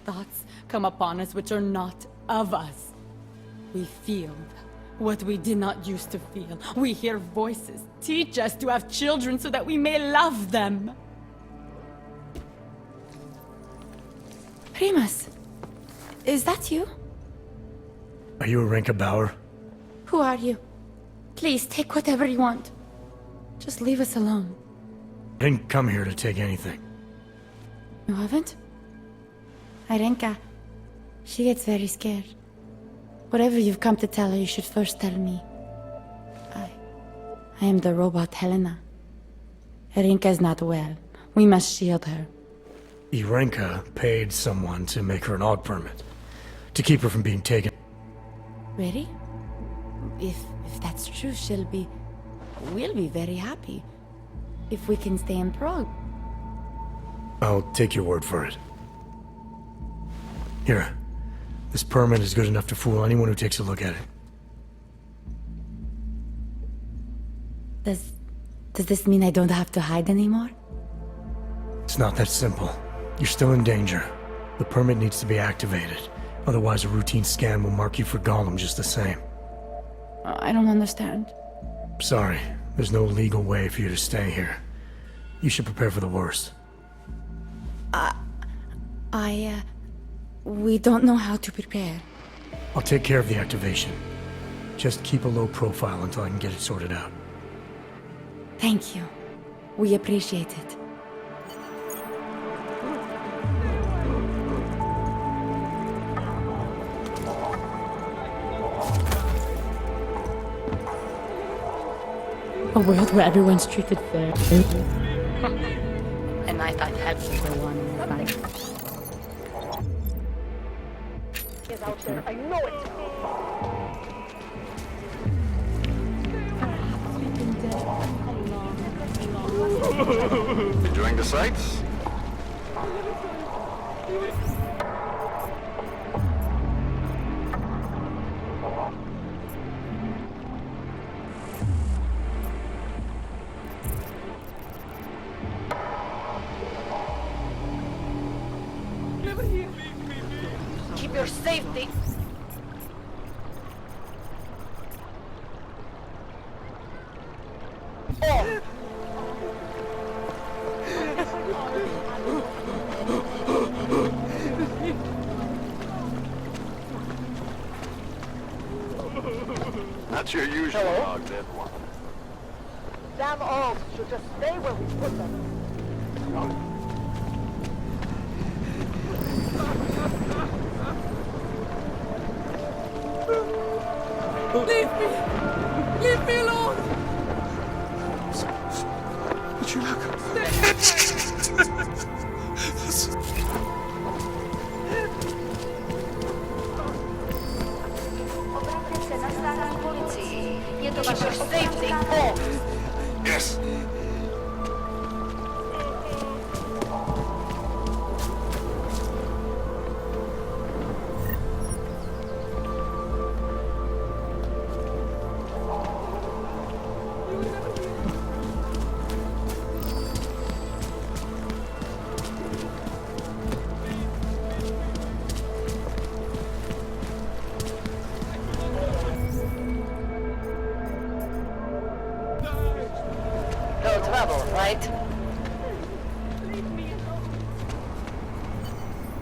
Thoughts come upon us which are not of us. We feel what we did not used to feel. We hear voices teach us to have children so that we may love them. Primus, is that you? Are you Arinka Bauer? Who are you? Please, take whatever you want. Just leave us alone. I didn't come here to take anything. You haven't? Arenka, she gets very scared. Whatever you've come to tell her, you should first tell me. I am the robot Helena. Arenka is not well. We must shield her. Irenka paid someone to make her an AUG permit. To keep her from being taken. Really? If that's true, we'll be very happy. If we can stay in Prague. I'll take your word for it. Here, This permit is good enough to fool anyone who takes a look at it. Does this mean I don't have to hide anymore? It's not that simple. You're still in danger. The permit needs to be activated. Otherwise, a routine scan will mark you for Gollum just the same. I don't understand. Sorry, there's no legal way for you to stay here. You should prepare for the worst. We don't know how to prepare. I'll take care of the activation. Just keep a low profile until I can get it sorted out. Thank you. We appreciate it. A world where everyone's treated fair. And I thought that was the one in the fight. Is out there. I know it. Enjoying the sights? Keep your safety. Oh! Not your usual dog, that one. Damn oaths should just stay where we put them. Leave me! Leave me alone! Would you look? Obráťte se na státní policii. Je to Keep vaše your safety. občanská Yes. No trouble, right?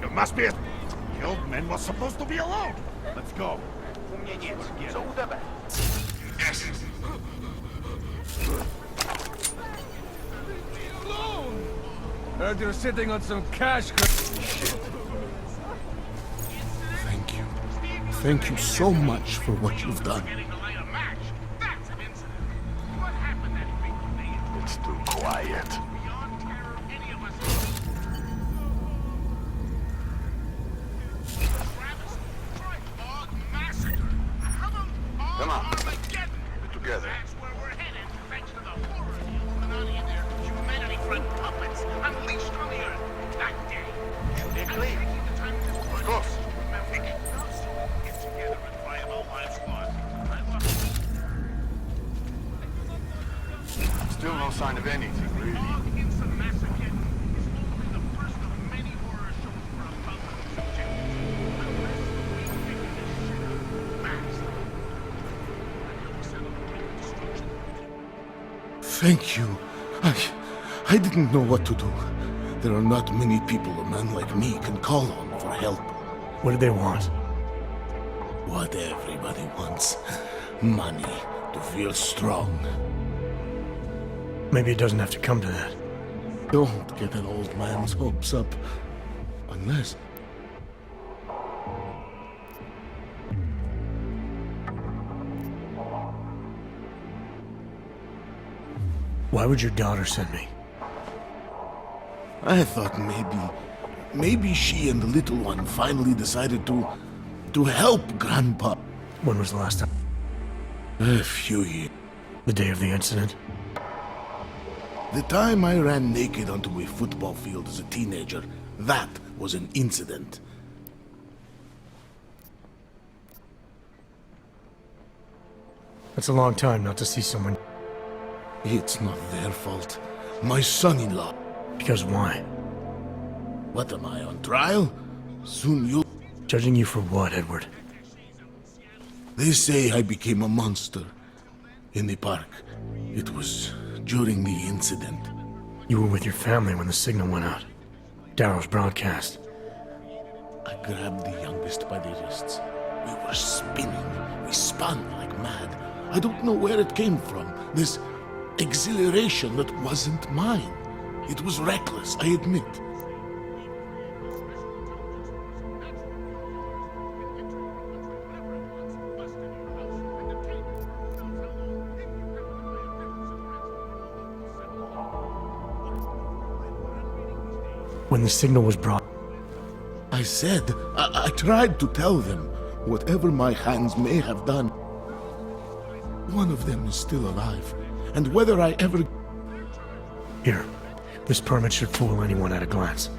It must be a... The old man was supposed to be alone. Let's go. So udeme. Yes. Heard you're sitting on some cash. Thank you. Thank you so much for what you've done. It's too quiet. Come on. We're together. Italy? Of course. Still no sign of anything, really. Thank you. I didn't know what to do. There are not many people a man like me can call on for help. What do they want? What everybody wants. Money to feel strong. Maybe it doesn't have to come to that. Don't get an old man's hopes up. Unless... Why would your daughter send me? I thought maybe she and the little one finally decided to help Grandpa. When was the last time? A few years. The day of the incident? The time I ran naked onto a football field as a teenager, that was an incident. That's a long time not to see someone. It's not their fault. My son-in-law. Because why? What am I, on trial? Soon you'll... Judging you for what, Edward? They say I became a monster. In the park. It was during the incident. You were with your family when the signal went out. Darrow's broadcast. I grabbed the youngest by the wrists. We were spinning. We spun like mad. I don't know where it came from. This exhilaration that wasn't mine. It was reckless, I admit. When the signal was brought... I said, I tried to tell them, whatever my hands may have done, one of them is still alive, and whether I ever... Here, this permit should fool anyone at a glance.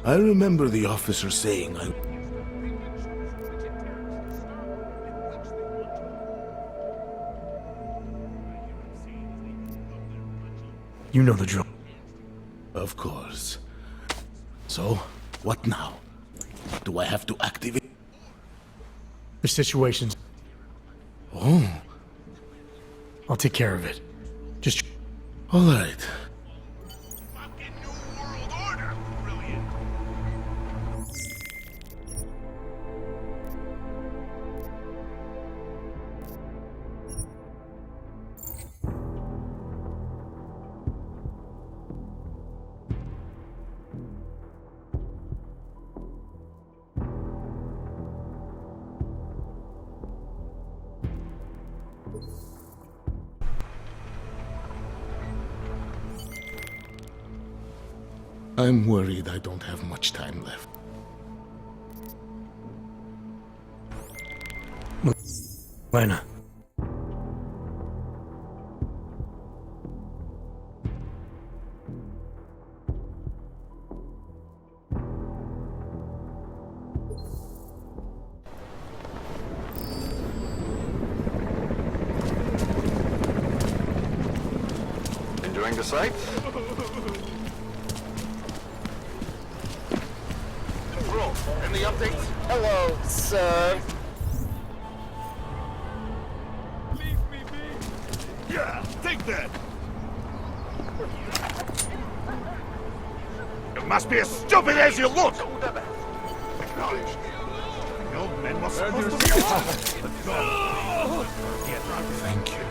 I remember the officer saying I... You know the drill. Of course. So, what now? Do I have to activate? The situation's... Oh. I'll take care of it. Just... All right. I'm worried I don't have much time left. Lena. Enjoying the sights? Any updates? Hello, sir. Leave me be. Yeah, take that. You must be as stupid as you look. Acknowledged. The old man was supposed to be alive. Let's go. Thank you.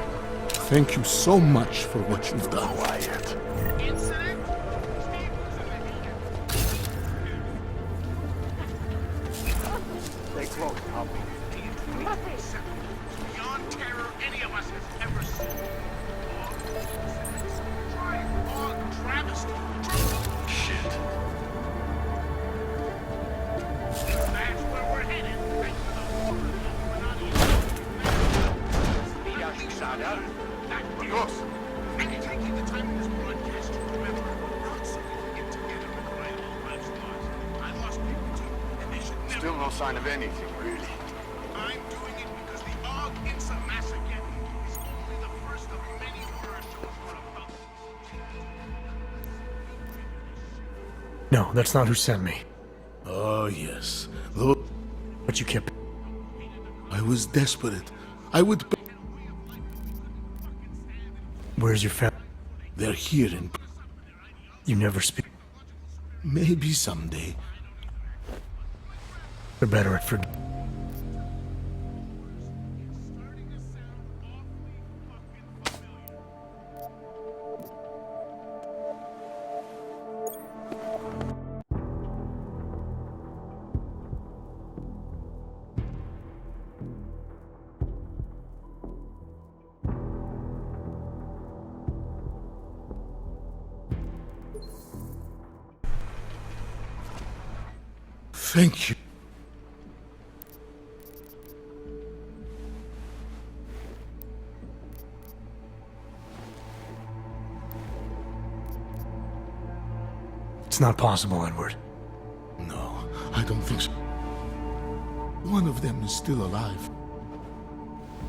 Thank you so much for what you've done. Quiet. Incident? Stay close, I'll be. Beyond terror any of us has ever seen. Travesty. Shit. That's where we're headed. Dios. And you're taking the time in this broadcast to remember not so we get together and write all lives lost. I lost people too, and they should never... Still no sign of anything, really. I'm doing it because the Og Insa massacre is only the first of many horror shows we're about to... No, that's not who sent me. Oh, yes. Though... But you kept... I was desperate. I would... Where's your family? They're here in... You never speak. Maybe someday. They're better at forgetting. Thank you. It's not possible, Edward. No, I don't think so. One of them is still alive.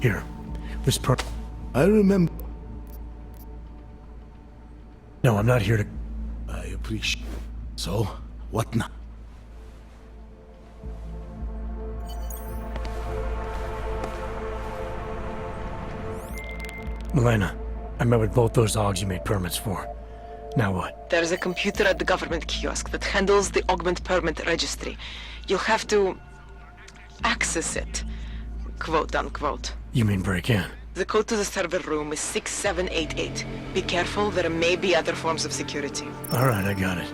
Here, this per... I remember... No, I'm not here to... I appreciate... So, what now? Milena, I met with both those dogs you made permits for. Now what? There's a computer at the government kiosk that handles the augment permit registry. You'll have to access it, quote unquote. You mean break in? The code to the server room is 6788. Be careful, there may be other forms of security. All right, I got it.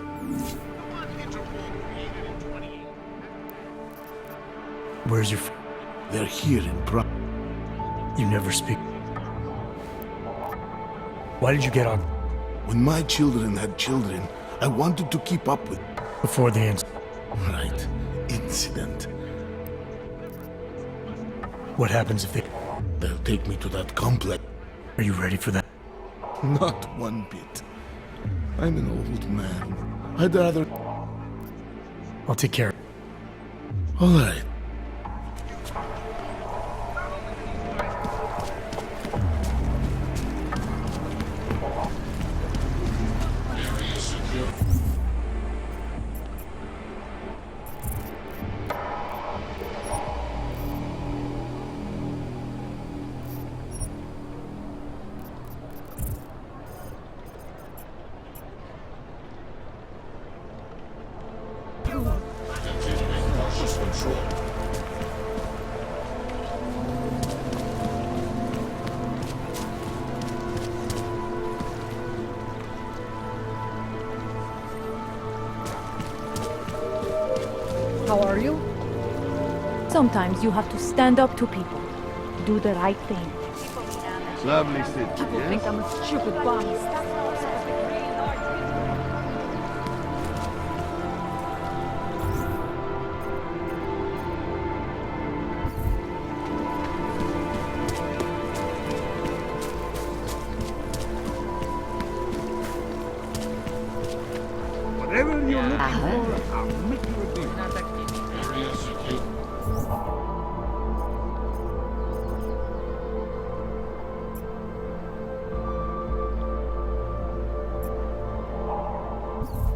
Where's your... They're here in Prague. You never speak. Why did you get on? When my children had children, I wanted to keep up with... Before the incident. Right. Incident. What happens if they... They'll take me to that complex. Are you ready for that? Not one bit. I'm an old man. I'd rather... I'll take care of it. All right. How are you? Sometimes you have to stand up to people. Do the right thing. Lovely city, People yes? think I'm a stupid bum. Whatever you're looking for, I'll make you a deal.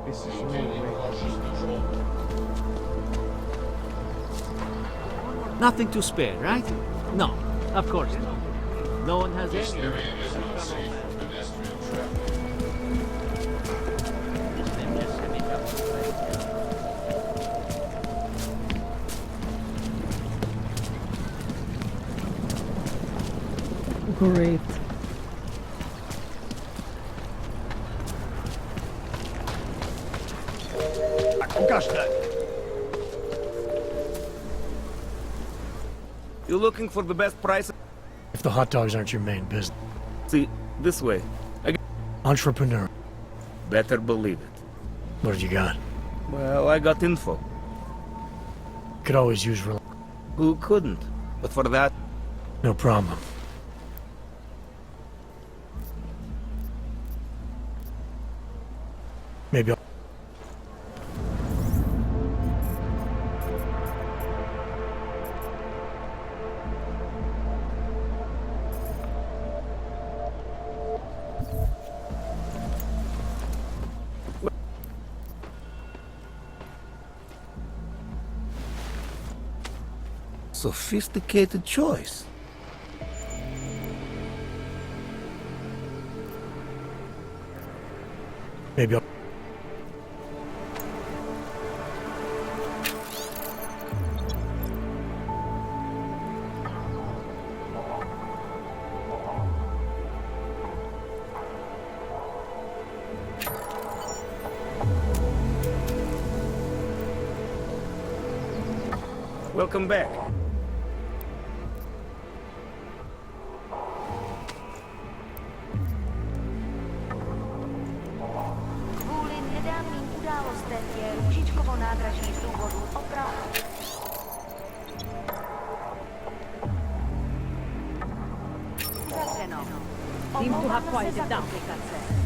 This is Nothing to spare, right? No, of course not. No one has any. Great. You looking for the best price? If the hot dogs aren't your main business. See, this way. Entrepreneur. Better believe it. What have you got? Well, I got info. Could always use Who couldn't? But for that... No problem. Maybe I'll... Sophisticated choice. Maybe I'll... Welcome back. Kvůli nedávným událostem je Růžičkovo nádraží z důvodu oprav. Zavřeno. Seem to have Omlouvám se quieted za down. komplikace.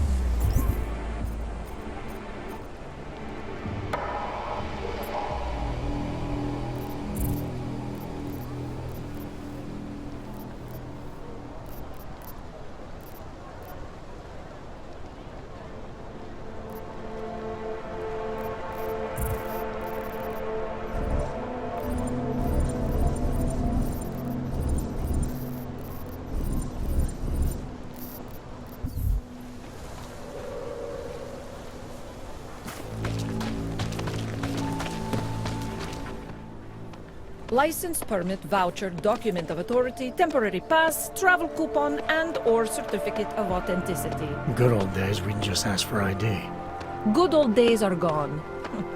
License, permit, voucher, document of authority, temporary pass, travel coupon, and/or certificate of authenticity. Good old days, we'd just ask for ID. Good old days are gone.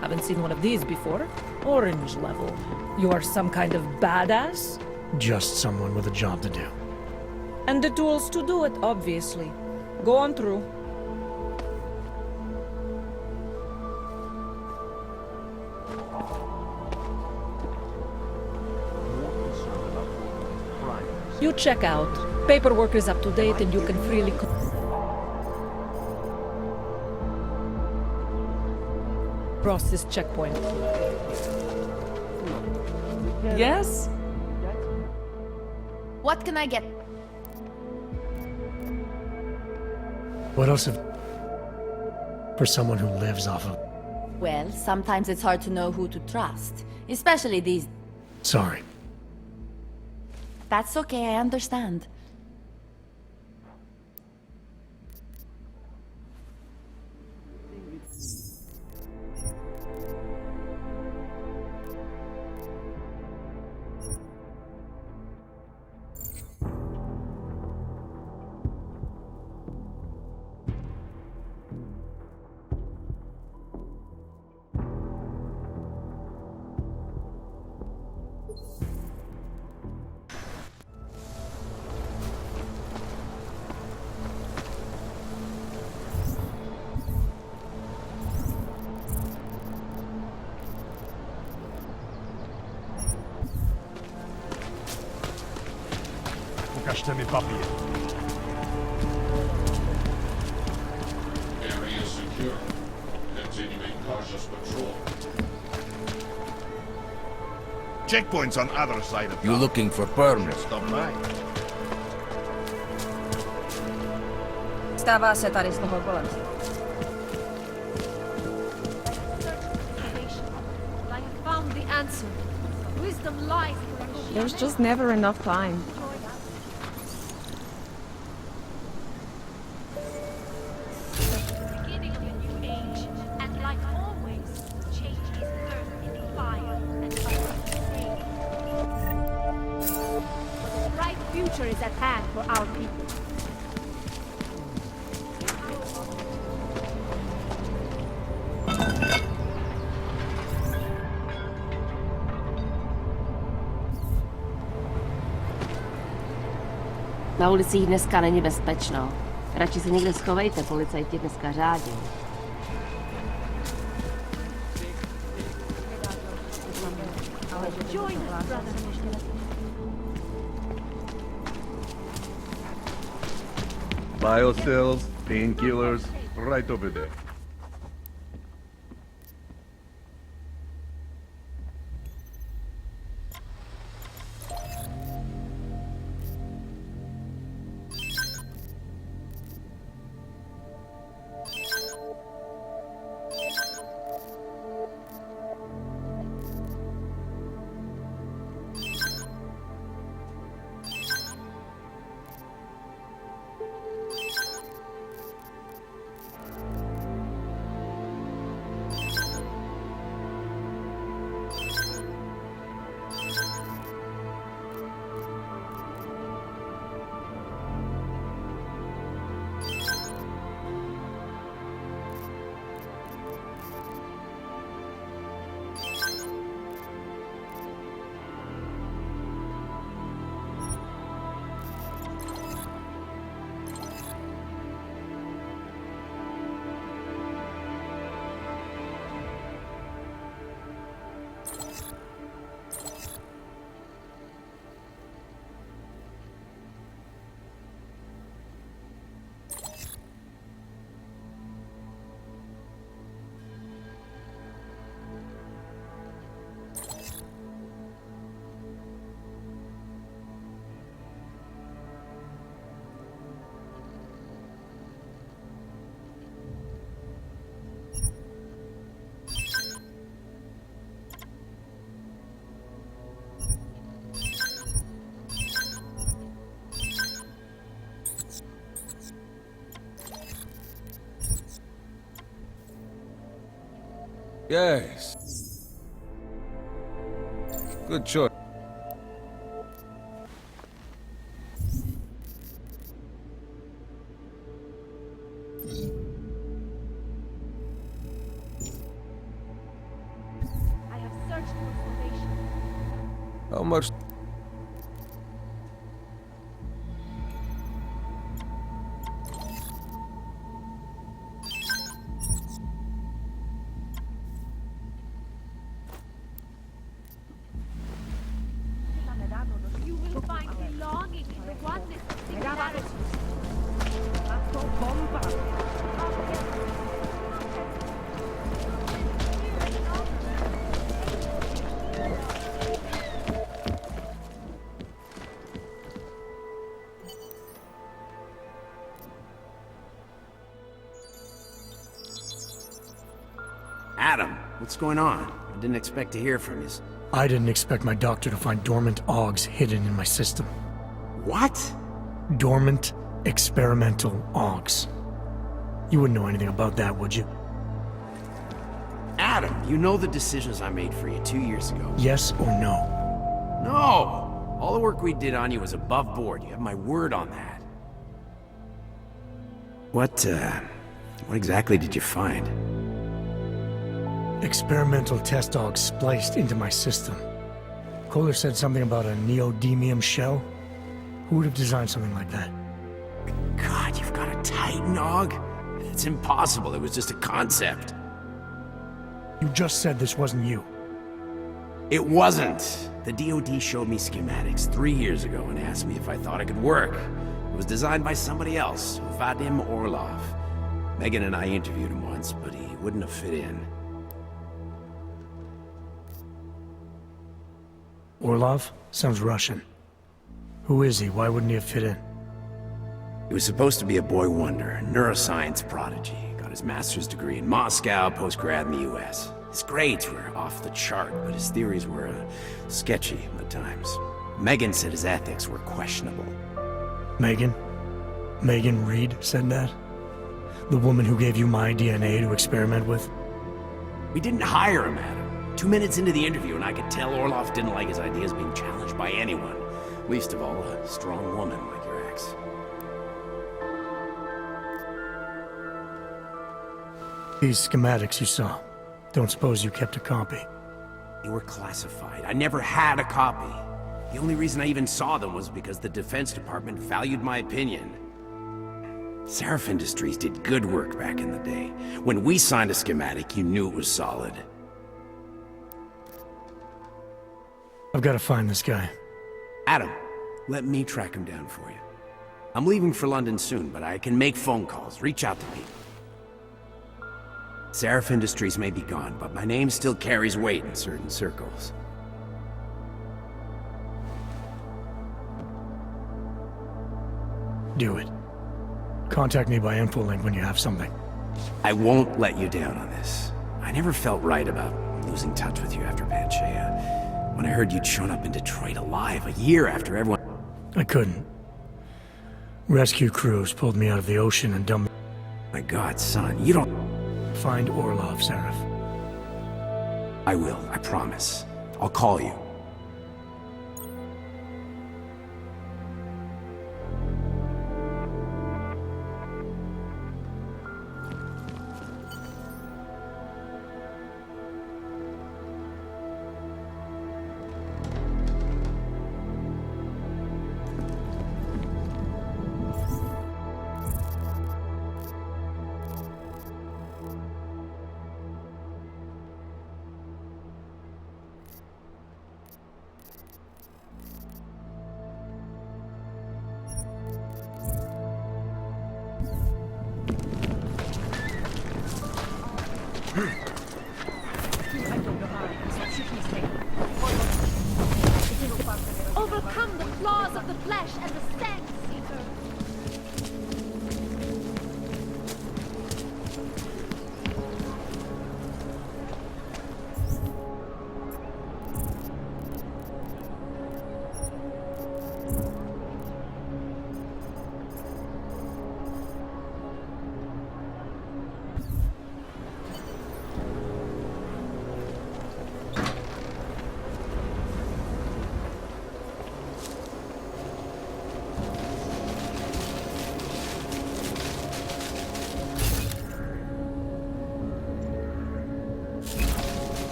Haven't seen one of these before. Orange level. You are some kind of badass? Just someone with a job to do. And the tools to do it, obviously. Go on through. You check out. Paperwork is up to date and you can freely... cross this checkpoint. Yes? What can I get? What else have... for someone who lives off of... Well, sometimes it's hard to know who to trust. Especially these... Sorry. That's okay, I understand. Pokażcie mi papier. Area secure. Continuing cautious patrol. Checkpoints on other side of You looking for permits? Stop by. Stává se tady z toho kolem. I have found the answer. Wisdom lies in There's just never enough time. beginning of a new age, and like always, change is birthed in fire and uncertainty. But a bright future is at hand for our people. Na ulicích dneska není bezpečno. Radši se někde schovejte, policajti dneska řádí. Join us, brother. Biocells, painkillers, right over there. Yes. Good choice. How much? You will find belonging in the oneness of singularity. Adam, what's going on? I didn't expect to hear from you. I didn't expect my doctor to find dormant augs hidden in my system. What? Dormant experimental augs. You wouldn't know anything about that, would you? Adam, you know the decisions I made for you 2 years ago. Yes or no? No! All the work we did on you was above board. You have my word on that. What exactly did you find? Experimental test augs spliced into my system. Kohler said something about a neodymium shell. Who would have designed something like that? God, you've got a Titan aug? It's impossible. It was just a concept. You just said this wasn't you. It wasn't. The DoD showed me schematics 3 years ago and asked me if I thought it could work. It was designed by somebody else, Vadim Orlov. Megan and I interviewed him once, but he wouldn't have fit in. Orlov? Sounds Russian. Who is he? Why wouldn't he have fit in? He was supposed to be a boy wonder, a neuroscience prodigy. Got his master's degree in Moscow, post-grad in the US. His grades were off the chart, but his theories were sketchy at times. Megan said his ethics were questionable. Megan? Megan Reed said that? The woman who gave you my DNA to experiment with? We didn't hire him, Adam. 2 minutes into the interview, and I could tell Orlov didn't like his ideas being challenged by anyone. Least of all, a strong woman like your ex. These schematics you saw. Don't suppose you kept a copy? They were classified. I never had a copy. The only reason I even saw them was because the Defense Department valued my opinion. Seraph Industries did good work back in the day. When we signed a schematic, you knew it was solid. I've got to find this guy. Adam, let me track him down for you. I'm leaving for London soon, but I can make phone calls, reach out to people. Seraph Industries may be gone, but my name still carries weight in certain circles. Do it. Contact me by infolink when you have something. I won't let you down on this. I never felt right about losing touch with you after Panchea. When I heard you'd shown up in Detroit alive a year after everyone... I couldn't. Rescue crews pulled me out of the ocean and dumped me. My God, son, you don't... Find Orlov, Seraph. I will, I promise. I'll call you.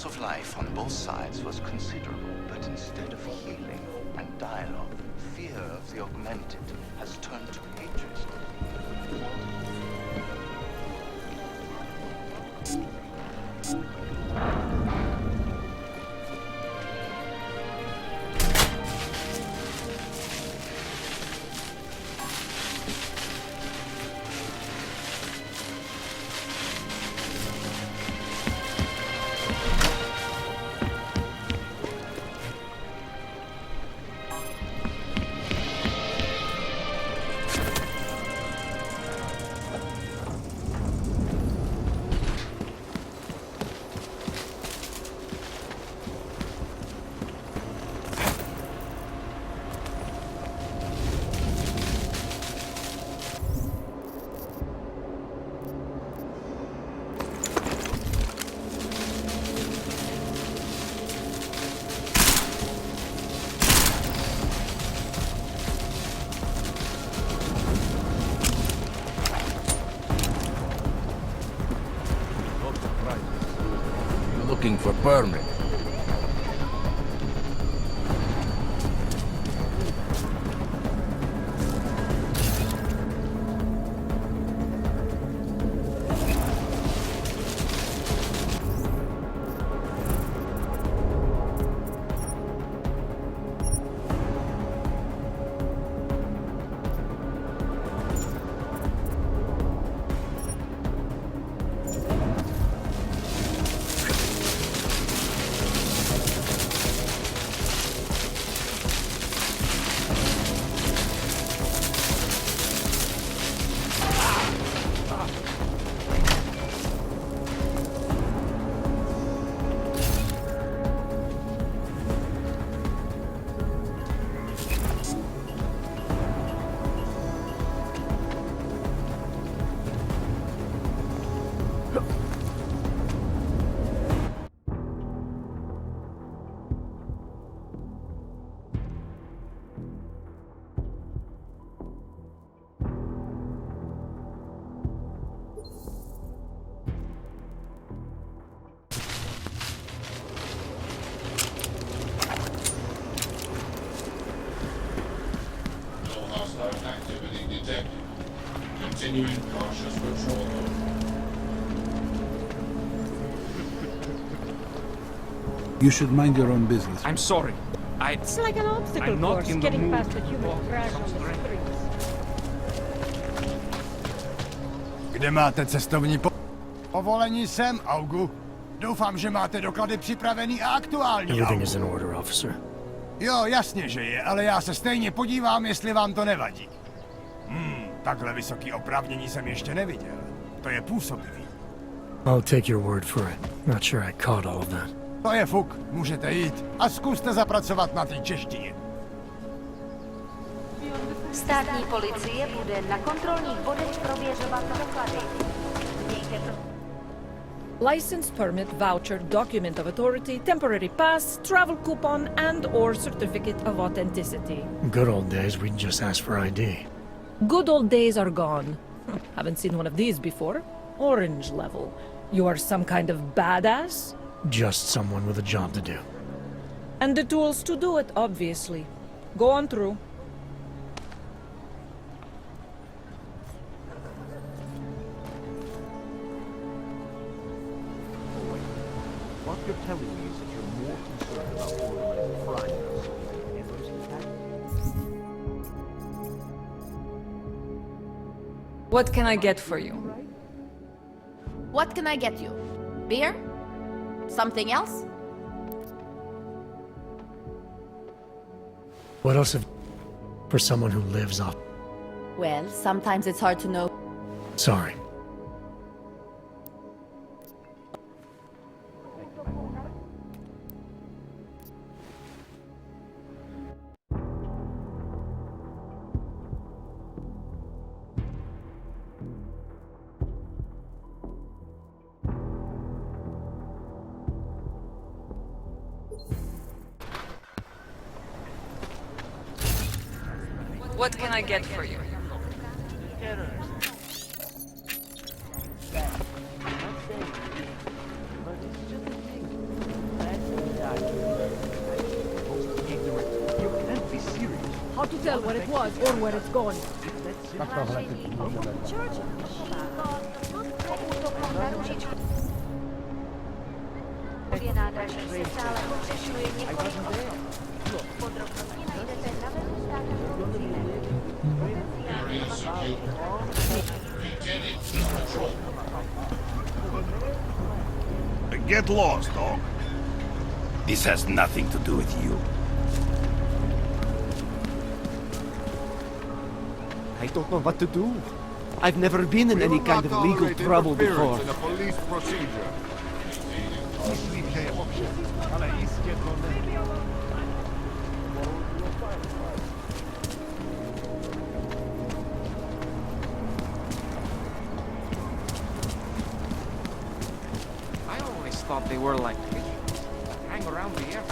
Of life on both sides was considerable, but instead of healing and dialogue, fear of the augmented has turned to hatred. Looking for permit. Continuing cautious patrol. You should mind your own business. I'm sorry. It's like an obstacle I'm not course in the getting mood past the human for crash some on the strength. springs. Kde máte cestovní povolení sem, Augu? Doufám, že máte doklady připravený a aktuální, Everything Augu. is in order, officer. Jo, jasně, že je, ale já se stejně podívám, jestli vám to nevadí. Takhle vysoký oprávnění jsem ještě neviděl. To je působivý. I'll take your word for it. Not sure I caught all of that. To je fuk, můžete jít a zkuste zapracovat na té češtině. Státní policie bude na kontrolních bodech prověřovat doklady. Mějte License, permit, voucher, document of authority, temporary pass, travel coupon, and/or certificate of authenticity. Good old days, we'd just ask for ID. Good old days are gone. Haven't seen one of these before. Orange level. You are some kind of badass? Just someone with a job to do. And the tools to do it, obviously. Go on through. What you're telling me is that you're more concerned about organized crime than solving Eidos Montréal? What can I get for you? What can I get you? Beer? Something else? What else have... for someone who lives off... Well, sometimes it's hard to know. Sorry. What can I get for you? How to tell what it was or where it's going? nádraží se stále pohřešuje několik osob. Podrobnosti najdete na webu státního Get lost, dog. This has nothing to do with you. I don't know what to do. I've never been in any kind of legal trouble before. In a police procedure. I always thought they were like pigeons. Hang around the air.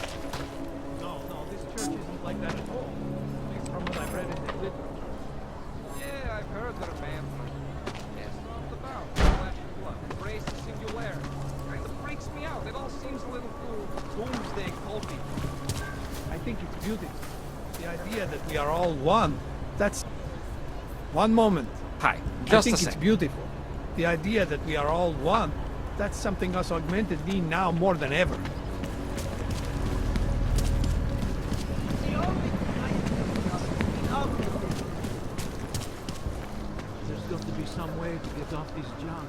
No, this church isn't like that at all. At least from what I've read in the literature. Yeah, I've heard their mantra. Yes, not about flesh and blood. Embrace the singularity. Kind of freaks me out. It all seems a little too doomsday culty. I think it's beautiful. The idea that we are all one. That's... One moment. Hi, I just think a it's sec. beautiful. The idea that we are all one. That's something us augmented need now more than ever. There's got to be some way to get off this junk.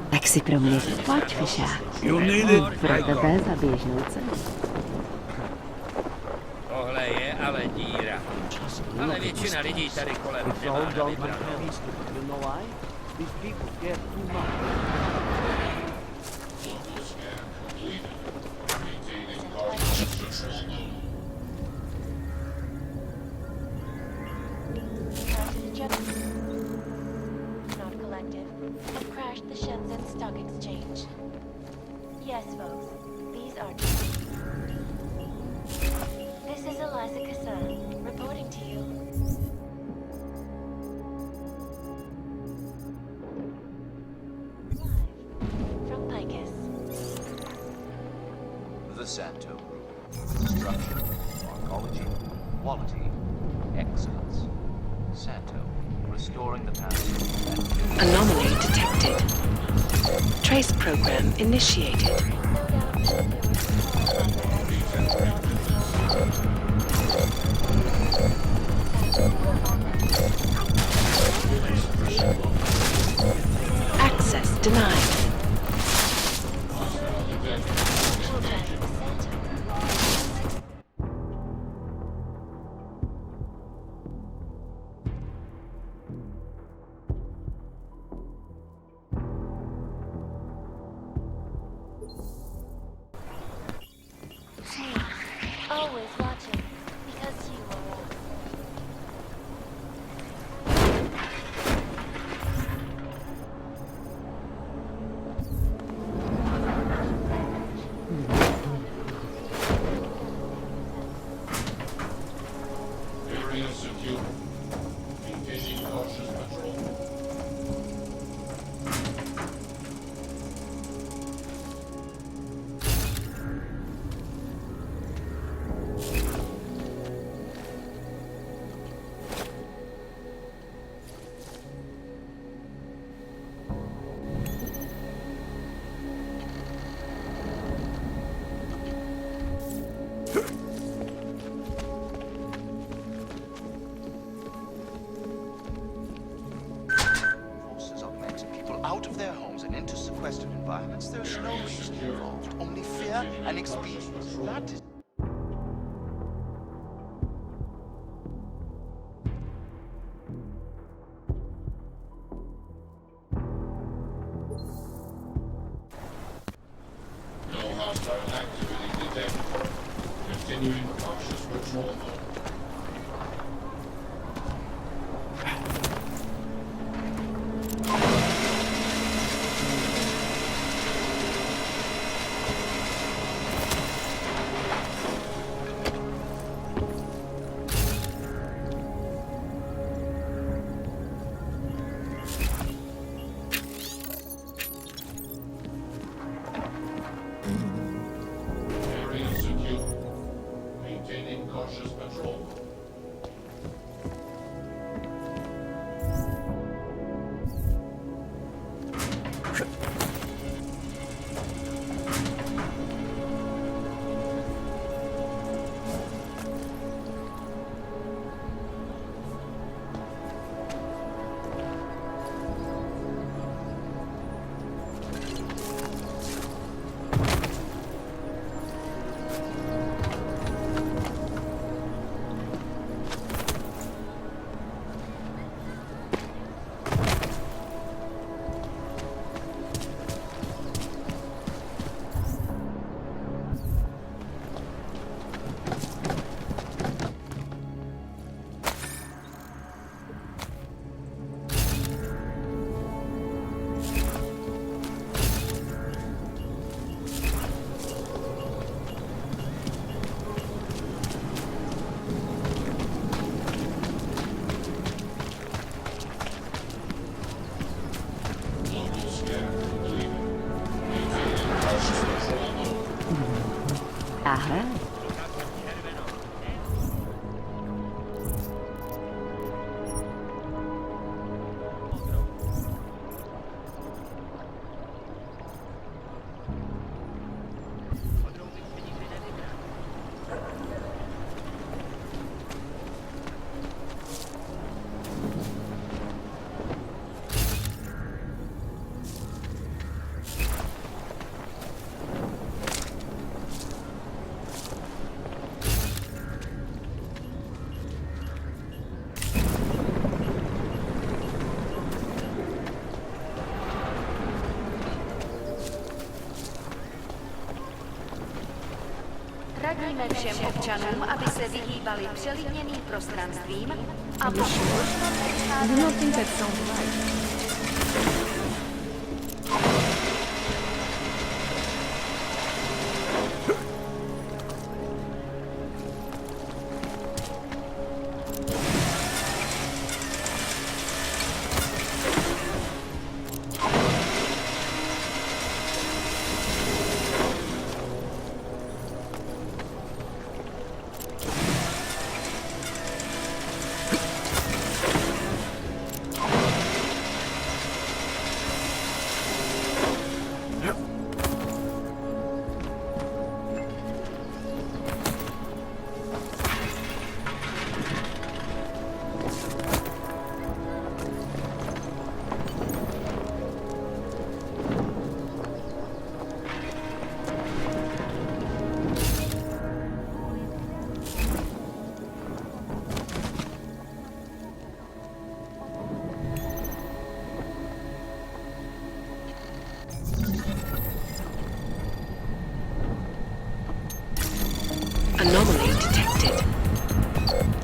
Tak si pro mě pojď, Fišák. Pro tebe za běžnou cenu. Tohle je ale díra. Ale většina lidí tady kolem nemá na vybranou. Not collective. Have crashed the Shenzhen Stock Exchange. Yes, folks. These are... This is Eliza Kassan, reporting to you. Live from Picus. The Santo Group. Construction, oncology, quality, excellence. Santo, restoring the past. Anomaly detected. Trace program initiated. Access denied. Always watching, because you are all. Area secure. Maintaining cautious patrol. Forces augment people out of their homes and into sequestered environments. There's no reason involved, only fear and experience. That is. No hostile activity detected. Continuing cautious patrol mode. Area secure. Maintaining cautious patrol. Aha. Radíme všem občanům, aby se vyhýbali přelidněným prostranstvím a pokud možno I do not think that sounds right.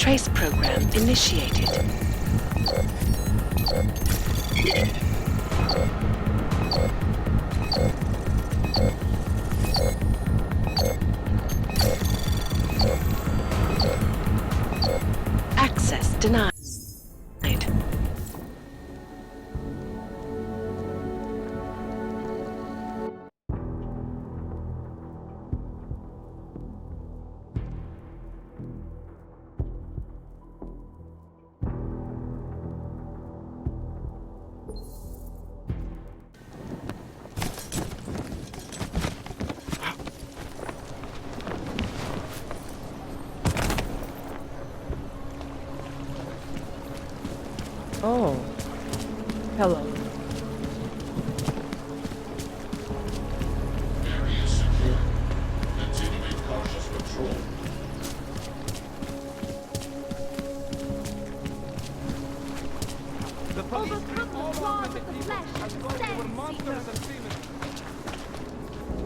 Trace program initiated. Access denied. Oh. Hello. The police all over the people as though they were monsters and demons.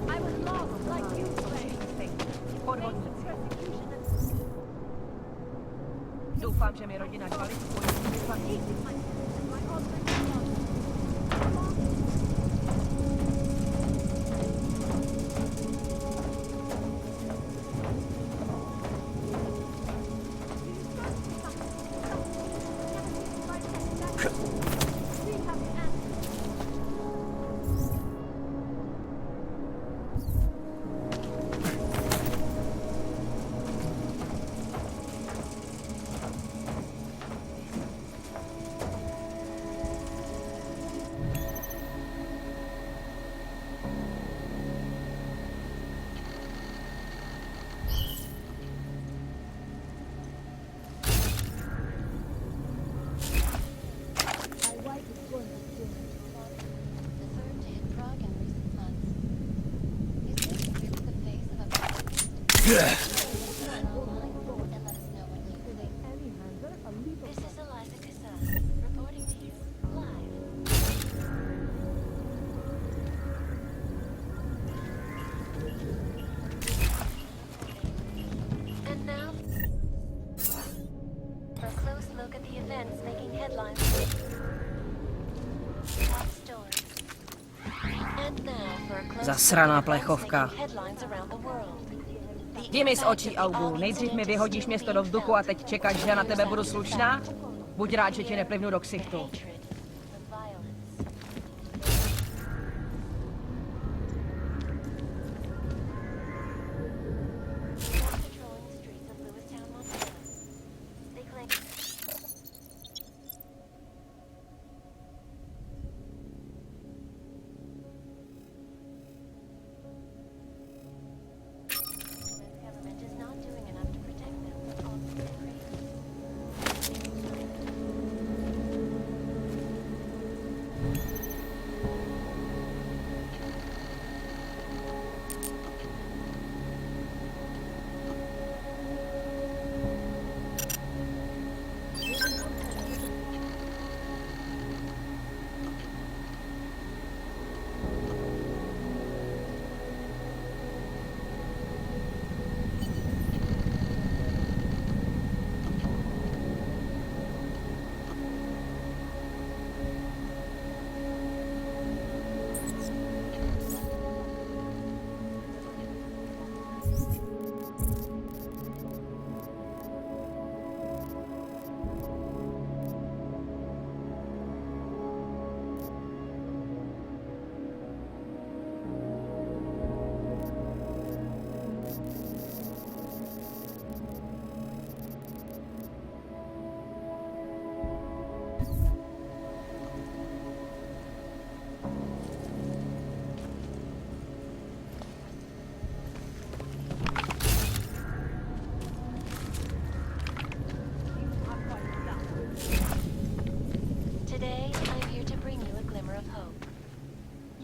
I was lost like you, Doufám, že mi rodina dbali svoji. Zasraná plechovka. Jdi mi z očí, Augu. Nejdřív mi vyhodíš město do vzduchu a teď čekáš, že na tebe budu slušná? Buď rád, že ti neplivnu do ksichtu.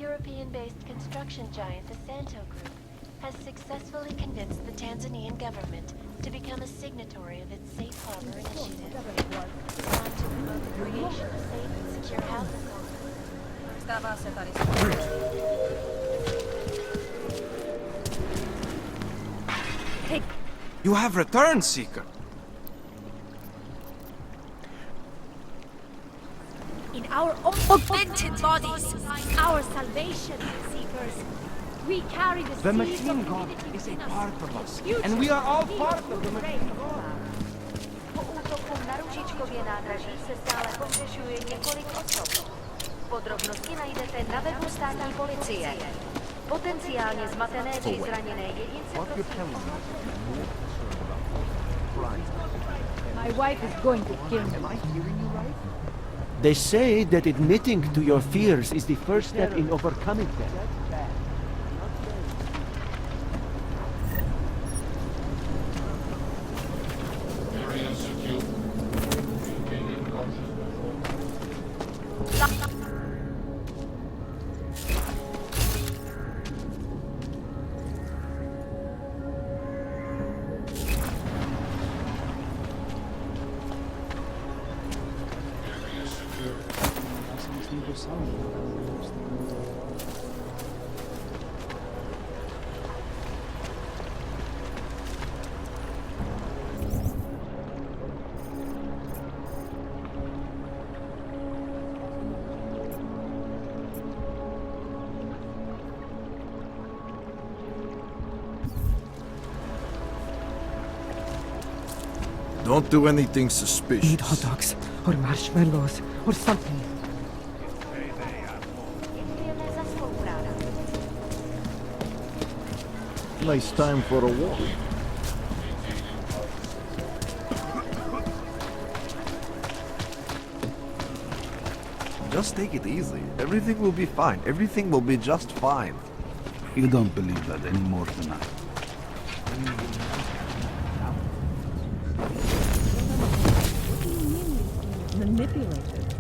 European-based construction giant the Santo Group has successfully convinced the Tanzanian government to become a signatory of its Safe Harbor initiative, designed to promote the creation of safe and secure housing. You have returned, Seeker. our own augmented bodies. Our salvation, seekers. We carry the The seeds machine of god divinity is a within us. part of us, Future and we are all will be part your of the great machine god. Po útoku na Ružičkově nádraží se stále pohřešuje několik osob. Podrobnosti najdete na webu státní policie. Potenciálně zmatené či zraněné jedince prosím. My wife is going to kill me. They say that admitting to your fears is the first step in overcoming them. Don't do anything suspicious. Eat hot dogs, or marshmallows, or something. Nice time for a walk. Just take it easy. Everything will be fine. Everything will be just fine. You don't believe that anymore tonight. Manipulated.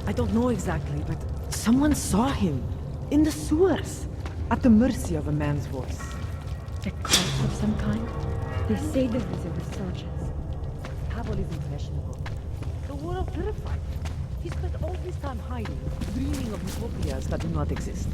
I don't know exactly, but someone saw him in the sewers, at the mercy of a man's voice. A cult of some kind? They say there is a resurgence. Pavel is impressionable. The world terrified. He spent all his time hiding, dreaming of utopias that do not exist.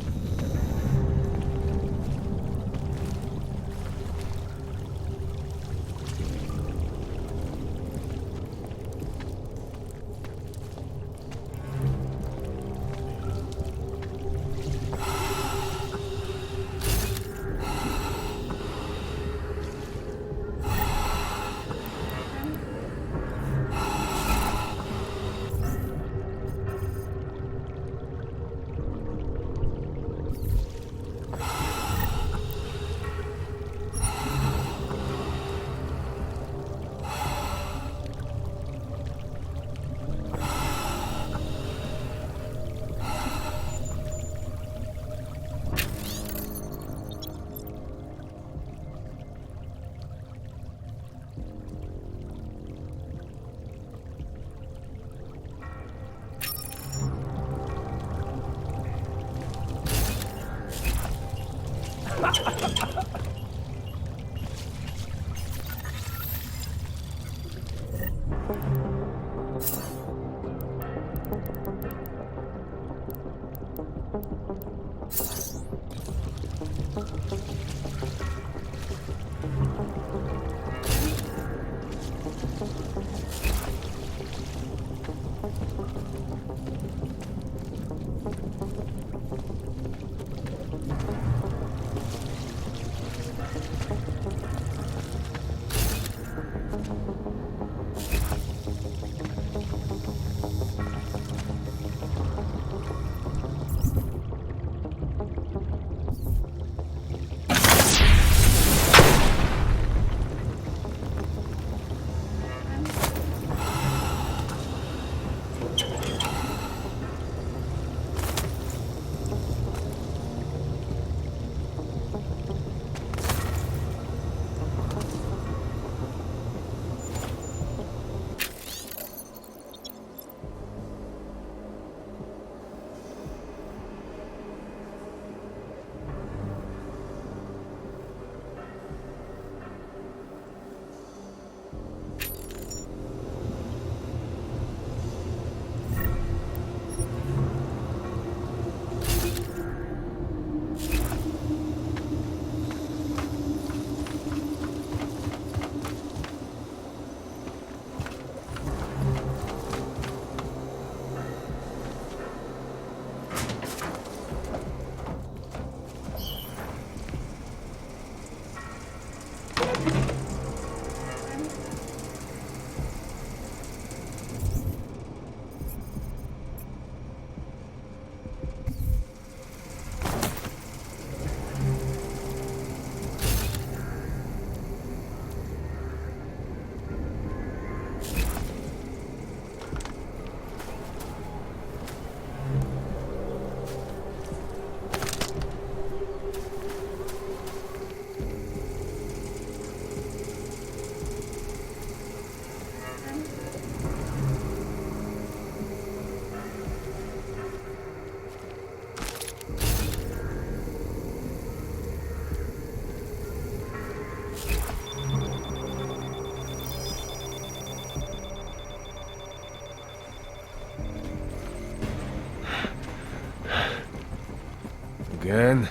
Again?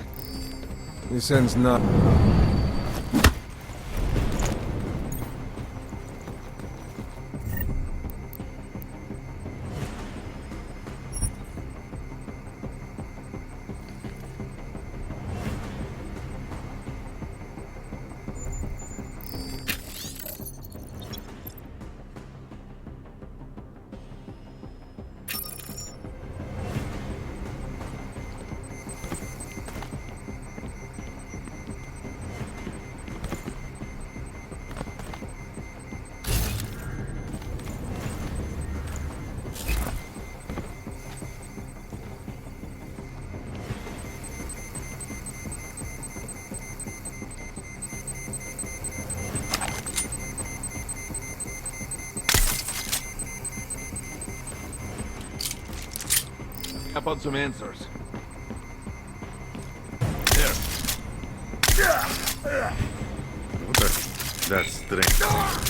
This ends not... Up on some answers. That's strange.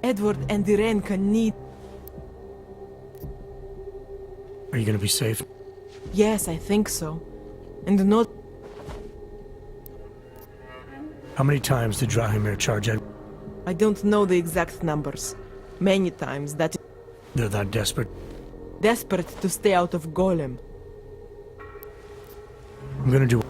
Edward and Irenka need... Are you gonna be safe? Yes, I think so. And not... How many times did Drahimir charge Edward? I don't know the exact numbers. Many times, that... They're that desperate. Desperate to stay out of Golem. I'm gonna do...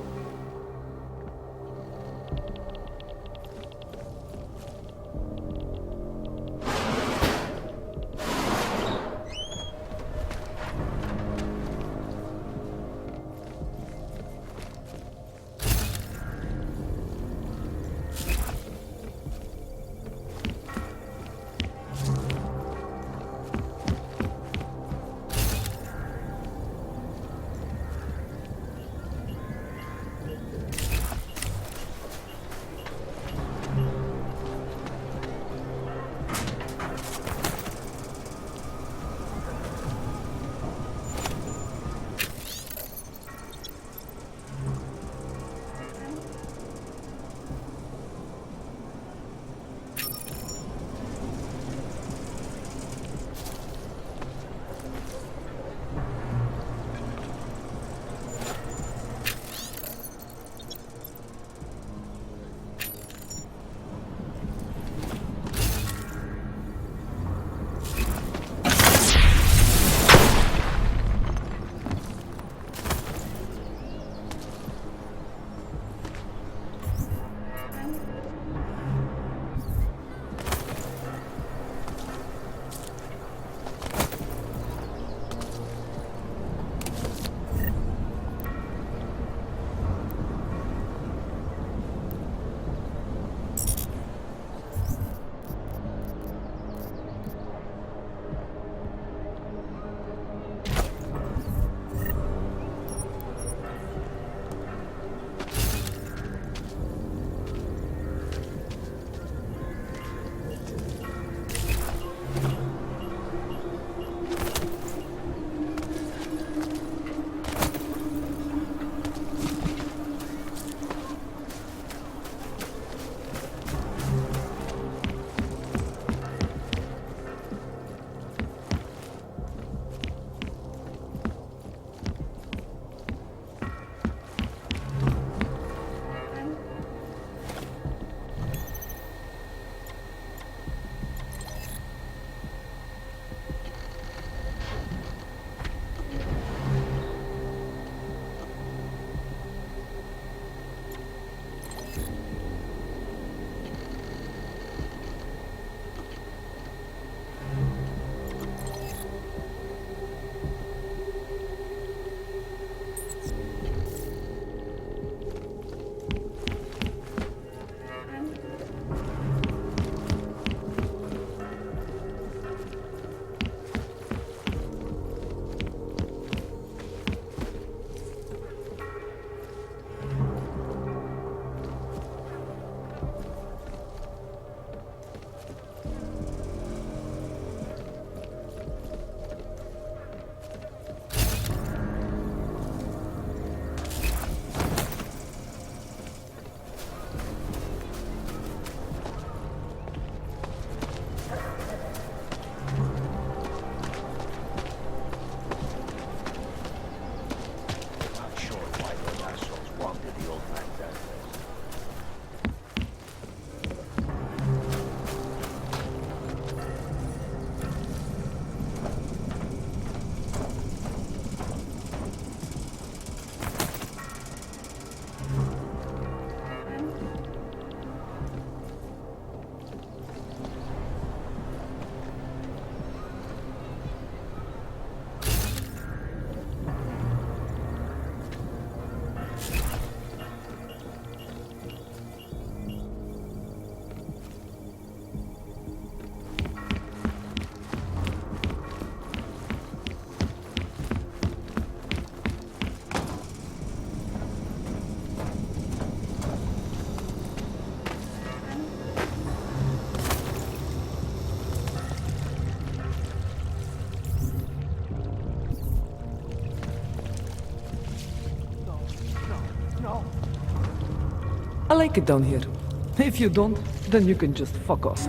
I like it down here. If you don't, then you can just fuck off.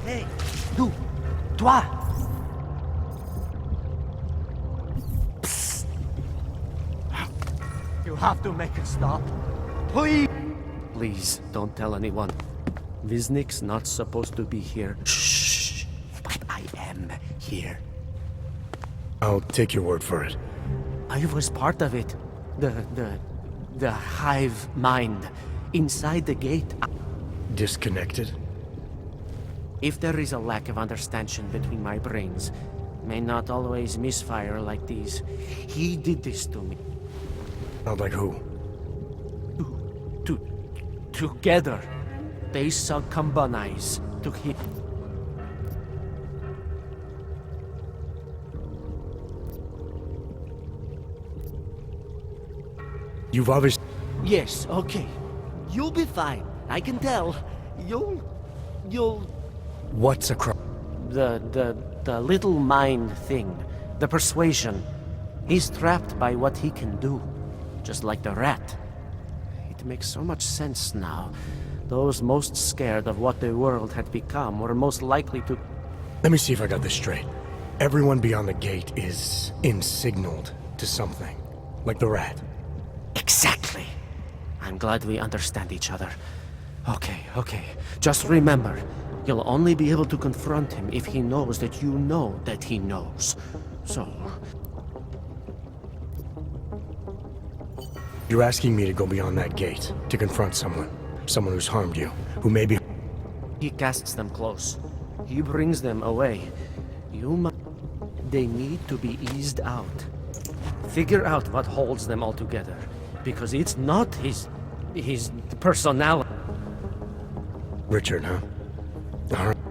Hey, nous, toi! Psst. You have to make it stop. Please! Please, don't tell anyone. Viznik's not supposed to be here. Shh! But I am here. I'll take your word for it. I was part of it. The hive mind. Inside the gate. Disconnected? If there is a lack of understanding between my brains, may not always misfire like these. He did this to me. Not like who? Together, they succumbanize to him. You've obviously... Yes, okay. You'll be fine. I can tell. You'll... What's a crime? The little mind thing. The persuasion. He's trapped by what he can do. Just like the rat. It makes so much sense now. Those most scared of what the world had become were most likely to... Let me see if I got this straight. Everyone beyond the gate is insignaled to something. Like the rat. Exactly. I'm glad we understand each other. Okay. Just remember, you'll only be able to confront him if he knows that you know that he knows. So... You're asking me to go beyond that gate, to confront someone. Someone who's harmed you, who may be... He casts them close. He brings them away. They need to be eased out. Figure out what holds them all together. Because it's not his personality. Richard, huh? Alright.